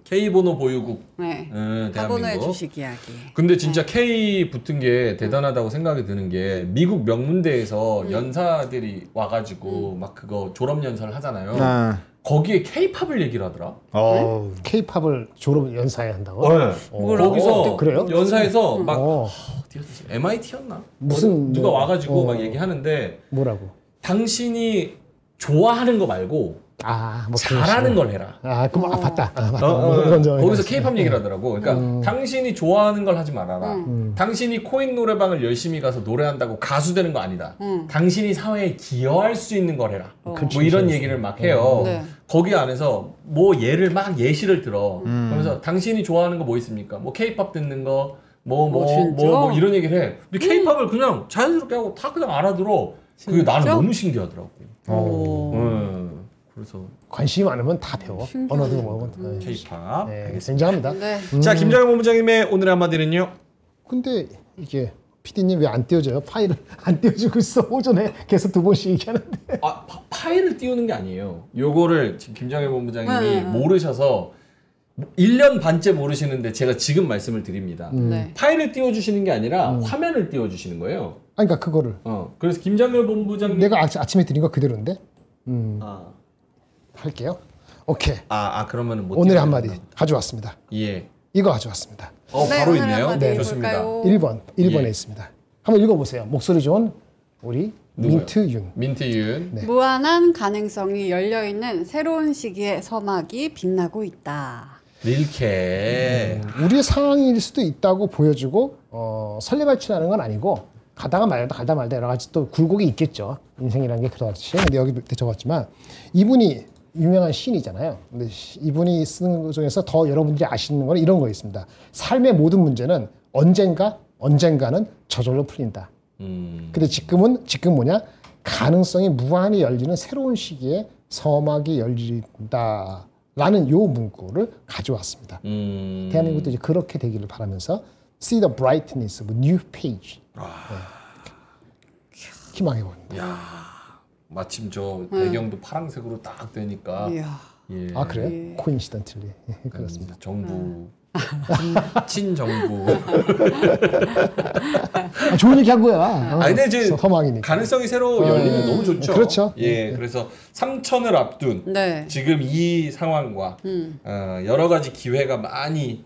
S1: K번호 보유국.
S2: 네.
S1: 대한민국.
S2: 가번호의 주식 이야기.
S1: 근데 진짜 K 붙은 게 대단하다고 생각이 드는 게 미국 명문대에서 연사들이 와가지고 막 그거 졸업 연설 하잖아요. 거기에 K-팝을 얘기를 하더라.
S4: K-팝을 졸업 연사에 한다고?
S1: 거기서
S4: 그래요?
S1: 연사에서 막 어디였지? MIT였나?
S4: 무슨
S1: 누가 와가지고 막 얘기하는데
S4: 뭐라고?
S1: 당신이 좋아하는 거 말고
S4: 뭐
S1: 잘하는 걸 해라.
S4: 그럼 맞다. 맞다.
S1: 거기서 K-팝 얘기를 하더라고. 그러니까 당신이 좋아하는 걸 하지 말아라. 당신이 코인 노래방을 열심히 가서 노래한다고 가수 되는 거 아니다. 당신이 사회에 기여할 수 있는 걸 해라. 뭐 이런 얘기를 막 해요.
S2: 네.
S1: 거기 안에서 뭐 예시를 들어. 그러면서 당신이 좋아하는 거 뭐 있습니까? 뭐 K-팝 듣는 거, 뭐 이런 얘기를 해. 근데 K-팝을 그냥 자연스럽게 하고 다 그냥 알아들어. 그게 나는 너무 신기하더라고. 그래서
S4: 관심이 많으면 다 배워. 언어도 뭐고.
S1: K-팝.
S4: 굉장합니다.
S2: 네.
S1: 자, 김장현 본부장님의 오늘의 한마디는요?
S4: 근데 이게 PD님 왜 안 띄워줘요? 파일을 안 띄워주고 있어. 오전에 계속 2번씩 얘기하는데.
S1: 파일을 띄우는 게 아니에요. 요거를 지금 김장현 본부장님이 모르셔서 1년 반째 모르시는데 제가 지금 말씀을 드립니다.
S2: 네.
S1: 파일을 띄워주시는 게 아니라 화면을 띄워주시는 거예요.
S4: 그러니까 그거를
S1: 그래서 김장현 본부장님
S4: 내가 아침에 드린 거 그대로인데. 할게요. 오케이.
S1: 그러면
S4: 오늘의 한마디 가져왔습니다.
S1: 예.
S4: 이거 가져왔습니다.
S1: 바로 있네요.
S2: 네,
S1: 좋습니다.
S4: 1번에 있습니다. 한번 읽어보세요. 목소리 좋은 우리 민트윤.
S1: 민트윤.
S2: 네. 무한한 가능성이 열려있는 새로운 시기의 서막이 빛나고 있다.
S1: 이렇게
S4: 우리의 상황일 수도 있다고 보여주고 설레발치라는 건 아니고 가다 말다 여러 가지 또 굴곡이 있겠죠. 인생이라는 게 그렇듯이. 근데 여기 적었지만 이분이 유명한 시인이잖아요. 근데 이분이 쓰는 것 중에서 더 여러분들이 아시는 건 이런 거 있습니다. 삶의 모든 문제는 언젠가는 저절로 풀린다. 근데 지금 뭐냐? 가능성이 무한히 열리는 새로운 시기에 서막이 열린다. 라는 요 문구를 가져왔습니다. 대한민국도 이제 그렇게 되기를 바라면서 See the brightness of a new page. 네. 희망해 봅니다.
S1: 마침 저 배경도 파란색으로 딱 되니까.
S2: 예.
S4: 아 그래요? 예. 코인시던틀리 그렇습니다.
S1: 정부 친정부.
S4: 좋은 얘기 한 거야.
S1: 근데 이제
S4: 서망이니까.
S1: 가능성이 새로 열리면 너무 좋죠.
S4: 그렇죠.
S1: 예, 그래서 삼천을 앞둔 지금 이 상황과 여러 가지 기회가 많이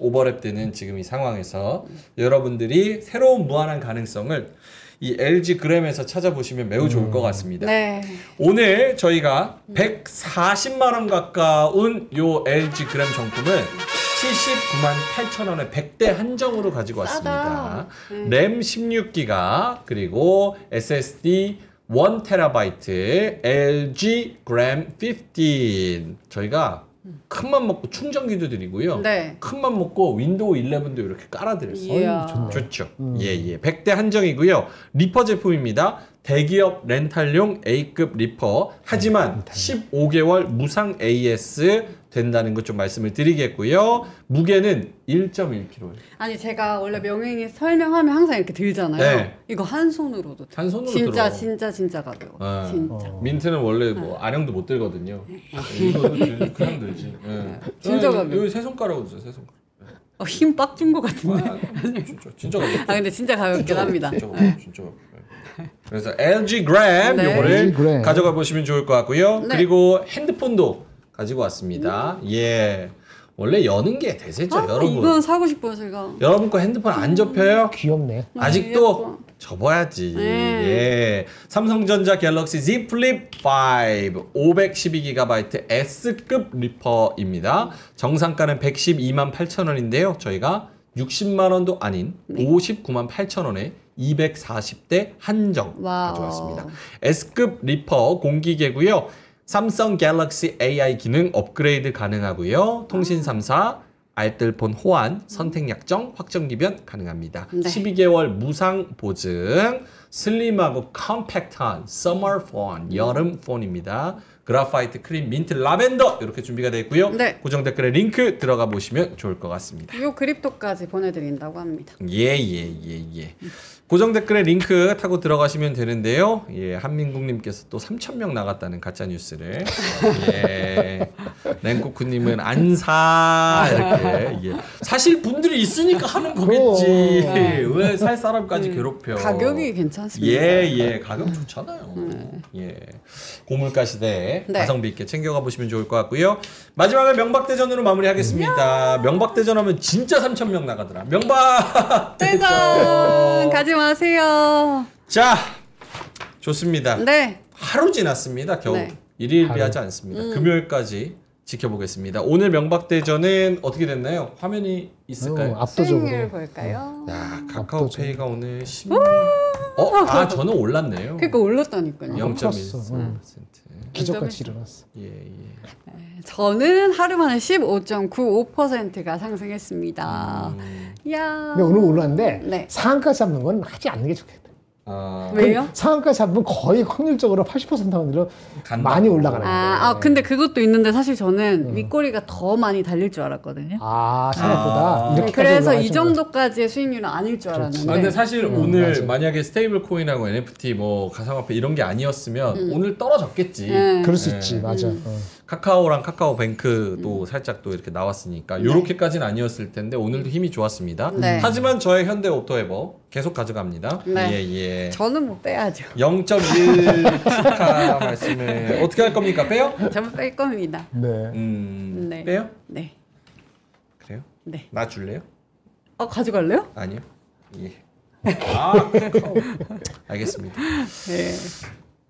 S1: 오버랩되는 지금 이 상황에서 여러분들이 새로운 무한한 가능성을 이 LG 그램에서 찾아보시면 매우 좋을 것 같습니다.
S2: 네.
S1: 오늘 저희가 140만 원 가까운 요 LG 그램 정품을 79만 8천 원에 100대 한정으로 가지고 왔습니다. 램 16기가 그리고 SSD 1TB LG 그램 15 저희가 큰맘 먹고 충전기도 드리고요. 큰맘 먹고 윈도우 11도 이렇게 깔아드렸어요. 좋죠. 예. 100대 한정이고요. 리퍼 제품입니다. 대기업 렌탈용 A급 리퍼. 하지만 15개월 무상 AS 된다는 것 좀 말씀을 드리겠고요. 무게는 1.1kg예요.
S2: 아니 제가 원래 명행이 설명하면 항상 이렇게 들잖아요. 이거 한 손으로도 들어.
S1: 한 손으로
S2: 진짜
S1: 들어.
S2: 진짜 가벼워. 진짜.
S1: 민트는 원래 뭐 아령도 못 들거든요. 이거 그냥 들지.
S2: 진짜 가벼워.
S1: 여기 세 손가락으로 드세요. 세 손가락.
S2: 힘 빡 준 것 같은데.
S1: 진짜 가볍다.
S2: 근데 진짜 가볍긴 합니다.
S1: 진짜 가볍다. 그래서 LG 그램 요거를 가져가 보시면 좋을 것 같고요. 그리고 핸드폰도 가지고 왔습니다. 예. 원래 여는 게 대세죠, 여러분.
S2: 이건 사고 싶어요, 제가.
S1: 여러분 거 핸드폰 안 접혀요?
S4: 귀엽네.
S1: 아직도 접어야지. 예. 삼성전자 갤럭시 Z 플립 5 512GB S급 리퍼입니다. 정상가는 112만 8천 원인데요. 저희가 60만 원도 아닌 59만 8천 원에 240대 한정 가져왔습니다. S급 리퍼 공기계고요. 삼성 갤럭시 AI 기능 업그레이드 가능하고요. 통신 3사, 알뜰폰 호환, 선택 약정, 확정 기변 가능합니다. 12개월 무상 보증, 슬림하고 컴팩트한 서머 폰, 여름 폰입니다. 그라파이트, 크림, 민트, 라벤더 이렇게 준비가 되어 있고요. 고정 댓글에 링크 들어가 보시면 좋을 것 같습니다.
S2: 이 그립톡까지 보내드린다고 합니다.
S1: 예. 고정 댓글에 링크 타고 들어가시면 되는데요. 예, 한민국님께서 또 3,000명 나갔다는 가짜 뉴스를. 예, 랭코쿠님은 안 사. 이렇게. 예. 사실 분들이 있으니까 하는 거겠지. 왜 살 사람까지 괴롭혀?
S2: 가격이 괜찮습니다.
S1: 예, 가격 좋잖아요. 예, 고물가 시대에 가성비 있게 챙겨가 보시면 좋을 것 같고요. 마지막에 명박대전으로 마무리하겠습니다. 명박대전 하면 진짜 3,000명 나가더라. 명박대전
S2: 가지 마세요.
S1: 자, 좋습니다.
S2: 네.
S1: 하루 지났습니다. 겨우 일일비하지 않습니다. 금요일까지 지켜보겠습니다. 오늘 명박대전은 어떻게 됐나요? 화면이 있을까요?
S4: 압도적으로
S2: 볼까요?
S1: 야, 카카오페이가 오늘 16. 저는 올랐네요.
S2: 그러니까 올랐다니까요.
S1: 0.1%.
S4: 기적같이 일어났어.
S1: 예.
S2: 저는 하루 만에 15.95%가 상승했습니다. 이야.
S4: 근데 오늘 올랐는데 상한가 잡는 건 하지 않는 게 좋겠다.
S2: 왜요?
S4: 상한가 잡으면 거의 확률적으로 80% 확률로 많이 올라가는 거예요.
S2: 근데 그것도 있는데 사실 저는 윗꼬리가 더 많이 달릴 줄 알았거든요.
S4: 생각보다. 이렇게까지
S2: 그래서 이 정도까지의 수익률은 아닐 줄 알았는데.
S1: 근데 사실 오늘 만약에 스테이블 코인하고 NFT 뭐 가상화폐 이런 게 아니었으면 오늘 떨어졌겠지.
S4: 그럴 수 있지, 맞아.
S1: 카카오랑 카카오뱅크도 살짝 또 이렇게 나왔으니까 요렇게까지는 아니었을 텐데 오늘도 힘이 좋았습니다. 하지만 저의 현대오토에버 계속 가져갑니다. 예.
S2: 저는 뭐 빼야죠.
S1: 0.1 축하 말씀을 어떻게 할 겁니까? 빼요?
S2: 저는 뺄 겁니다.
S4: 네.
S1: 빼요?
S2: 네.
S1: 그래요?
S2: 네.
S1: 나 줄래요?
S2: 가져갈래요?
S1: 아니요. 예. 알겠습니다.
S2: 네.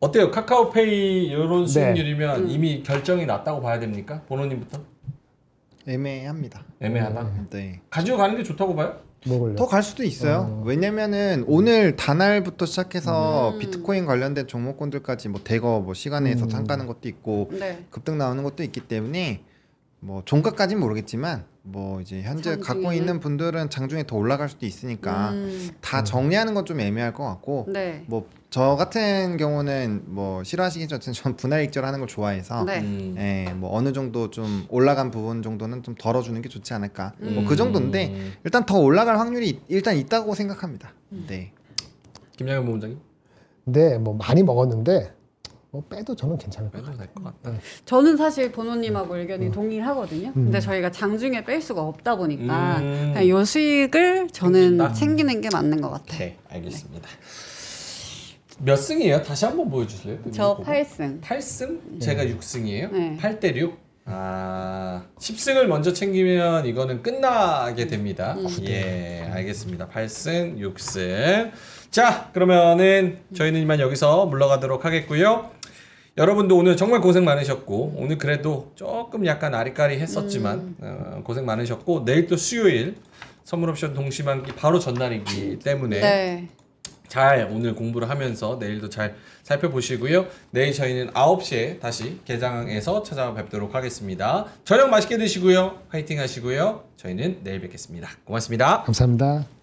S1: 어때요? 카카오페이 이런 수익률이면 이미 결정이 났다고 봐야 됩니까? 본호님부터?
S3: 애매합니다.
S1: 애매하다?
S3: 네.
S1: 가지고 가는 게 좋다고 봐요?
S3: 더 갈 수도 있어요. 왜냐면은 오늘 단알부터 시작해서 비트코인 관련된 종목군들까지 뭐 대거 뭐 시간에서 상가는 것도 있고 급등 나오는 것도 있기 때문에 뭐 종가까지는 모르겠지만 뭐 이제 현재
S2: 장중에.
S3: 갖고 있는 분들은 장중에 더 올라갈 수도 있으니까 다 정리하는 건 좀 애매할 것 같고 뭐 저 같은 경우는 뭐 싫어하시겠지만 전 분할 익절하는 걸 좋아해서 예, 뭐 어느 정도 좀 올라간 부분 정도는 좀 덜어주는 게 좋지 않을까 뭐 그 정도인데 일단 더 올라갈 확률이 일단 있다고 생각합니다. 네.
S1: 김양현 본부장님?
S4: 네, 뭐 많이 먹었는데 뭐 빼도 저는 괜찮을 것
S1: 빼도
S4: 같아요.
S1: 될 것 같다.
S2: 저는 사실 본호님하고 의견이 동일하거든요. 근데 저희가 장중에 뺄 수가 없다 보니까 그냥 이 수익을 저는 챙기는 게 맞는 것 같아요.
S1: 오케이, 알겠습니다. 몇 승이에요? 다시 한번 보여주실래요?
S2: 저 8승.
S1: 8승? 제가 6승이에요?
S2: 네.
S1: 8대 6? 10승을 먼저 챙기면 이거는 끝나게 됩니다. 예, 알겠습니다. 8승, 6승. 자, 그러면은 저희는 이만 여기서 물러가도록 하겠고요. 여러분도 오늘 정말 고생 많으셨고 오늘 그래도 조금 약간 아리까리 했었지만 고생 많으셨고 내일 또 수요일 선물옵션 동시만기 바로 전날이기 때문에 잘 오늘 공부를 하면서 내일도 잘 살펴보시고요. 내일 저희는 9시에 다시 개장에서 찾아뵙도록 하겠습니다. 저녁 맛있게 드시고요. 화이팅 하시고요. 저희는 내일 뵙겠습니다. 고맙습니다.
S4: 감사합니다.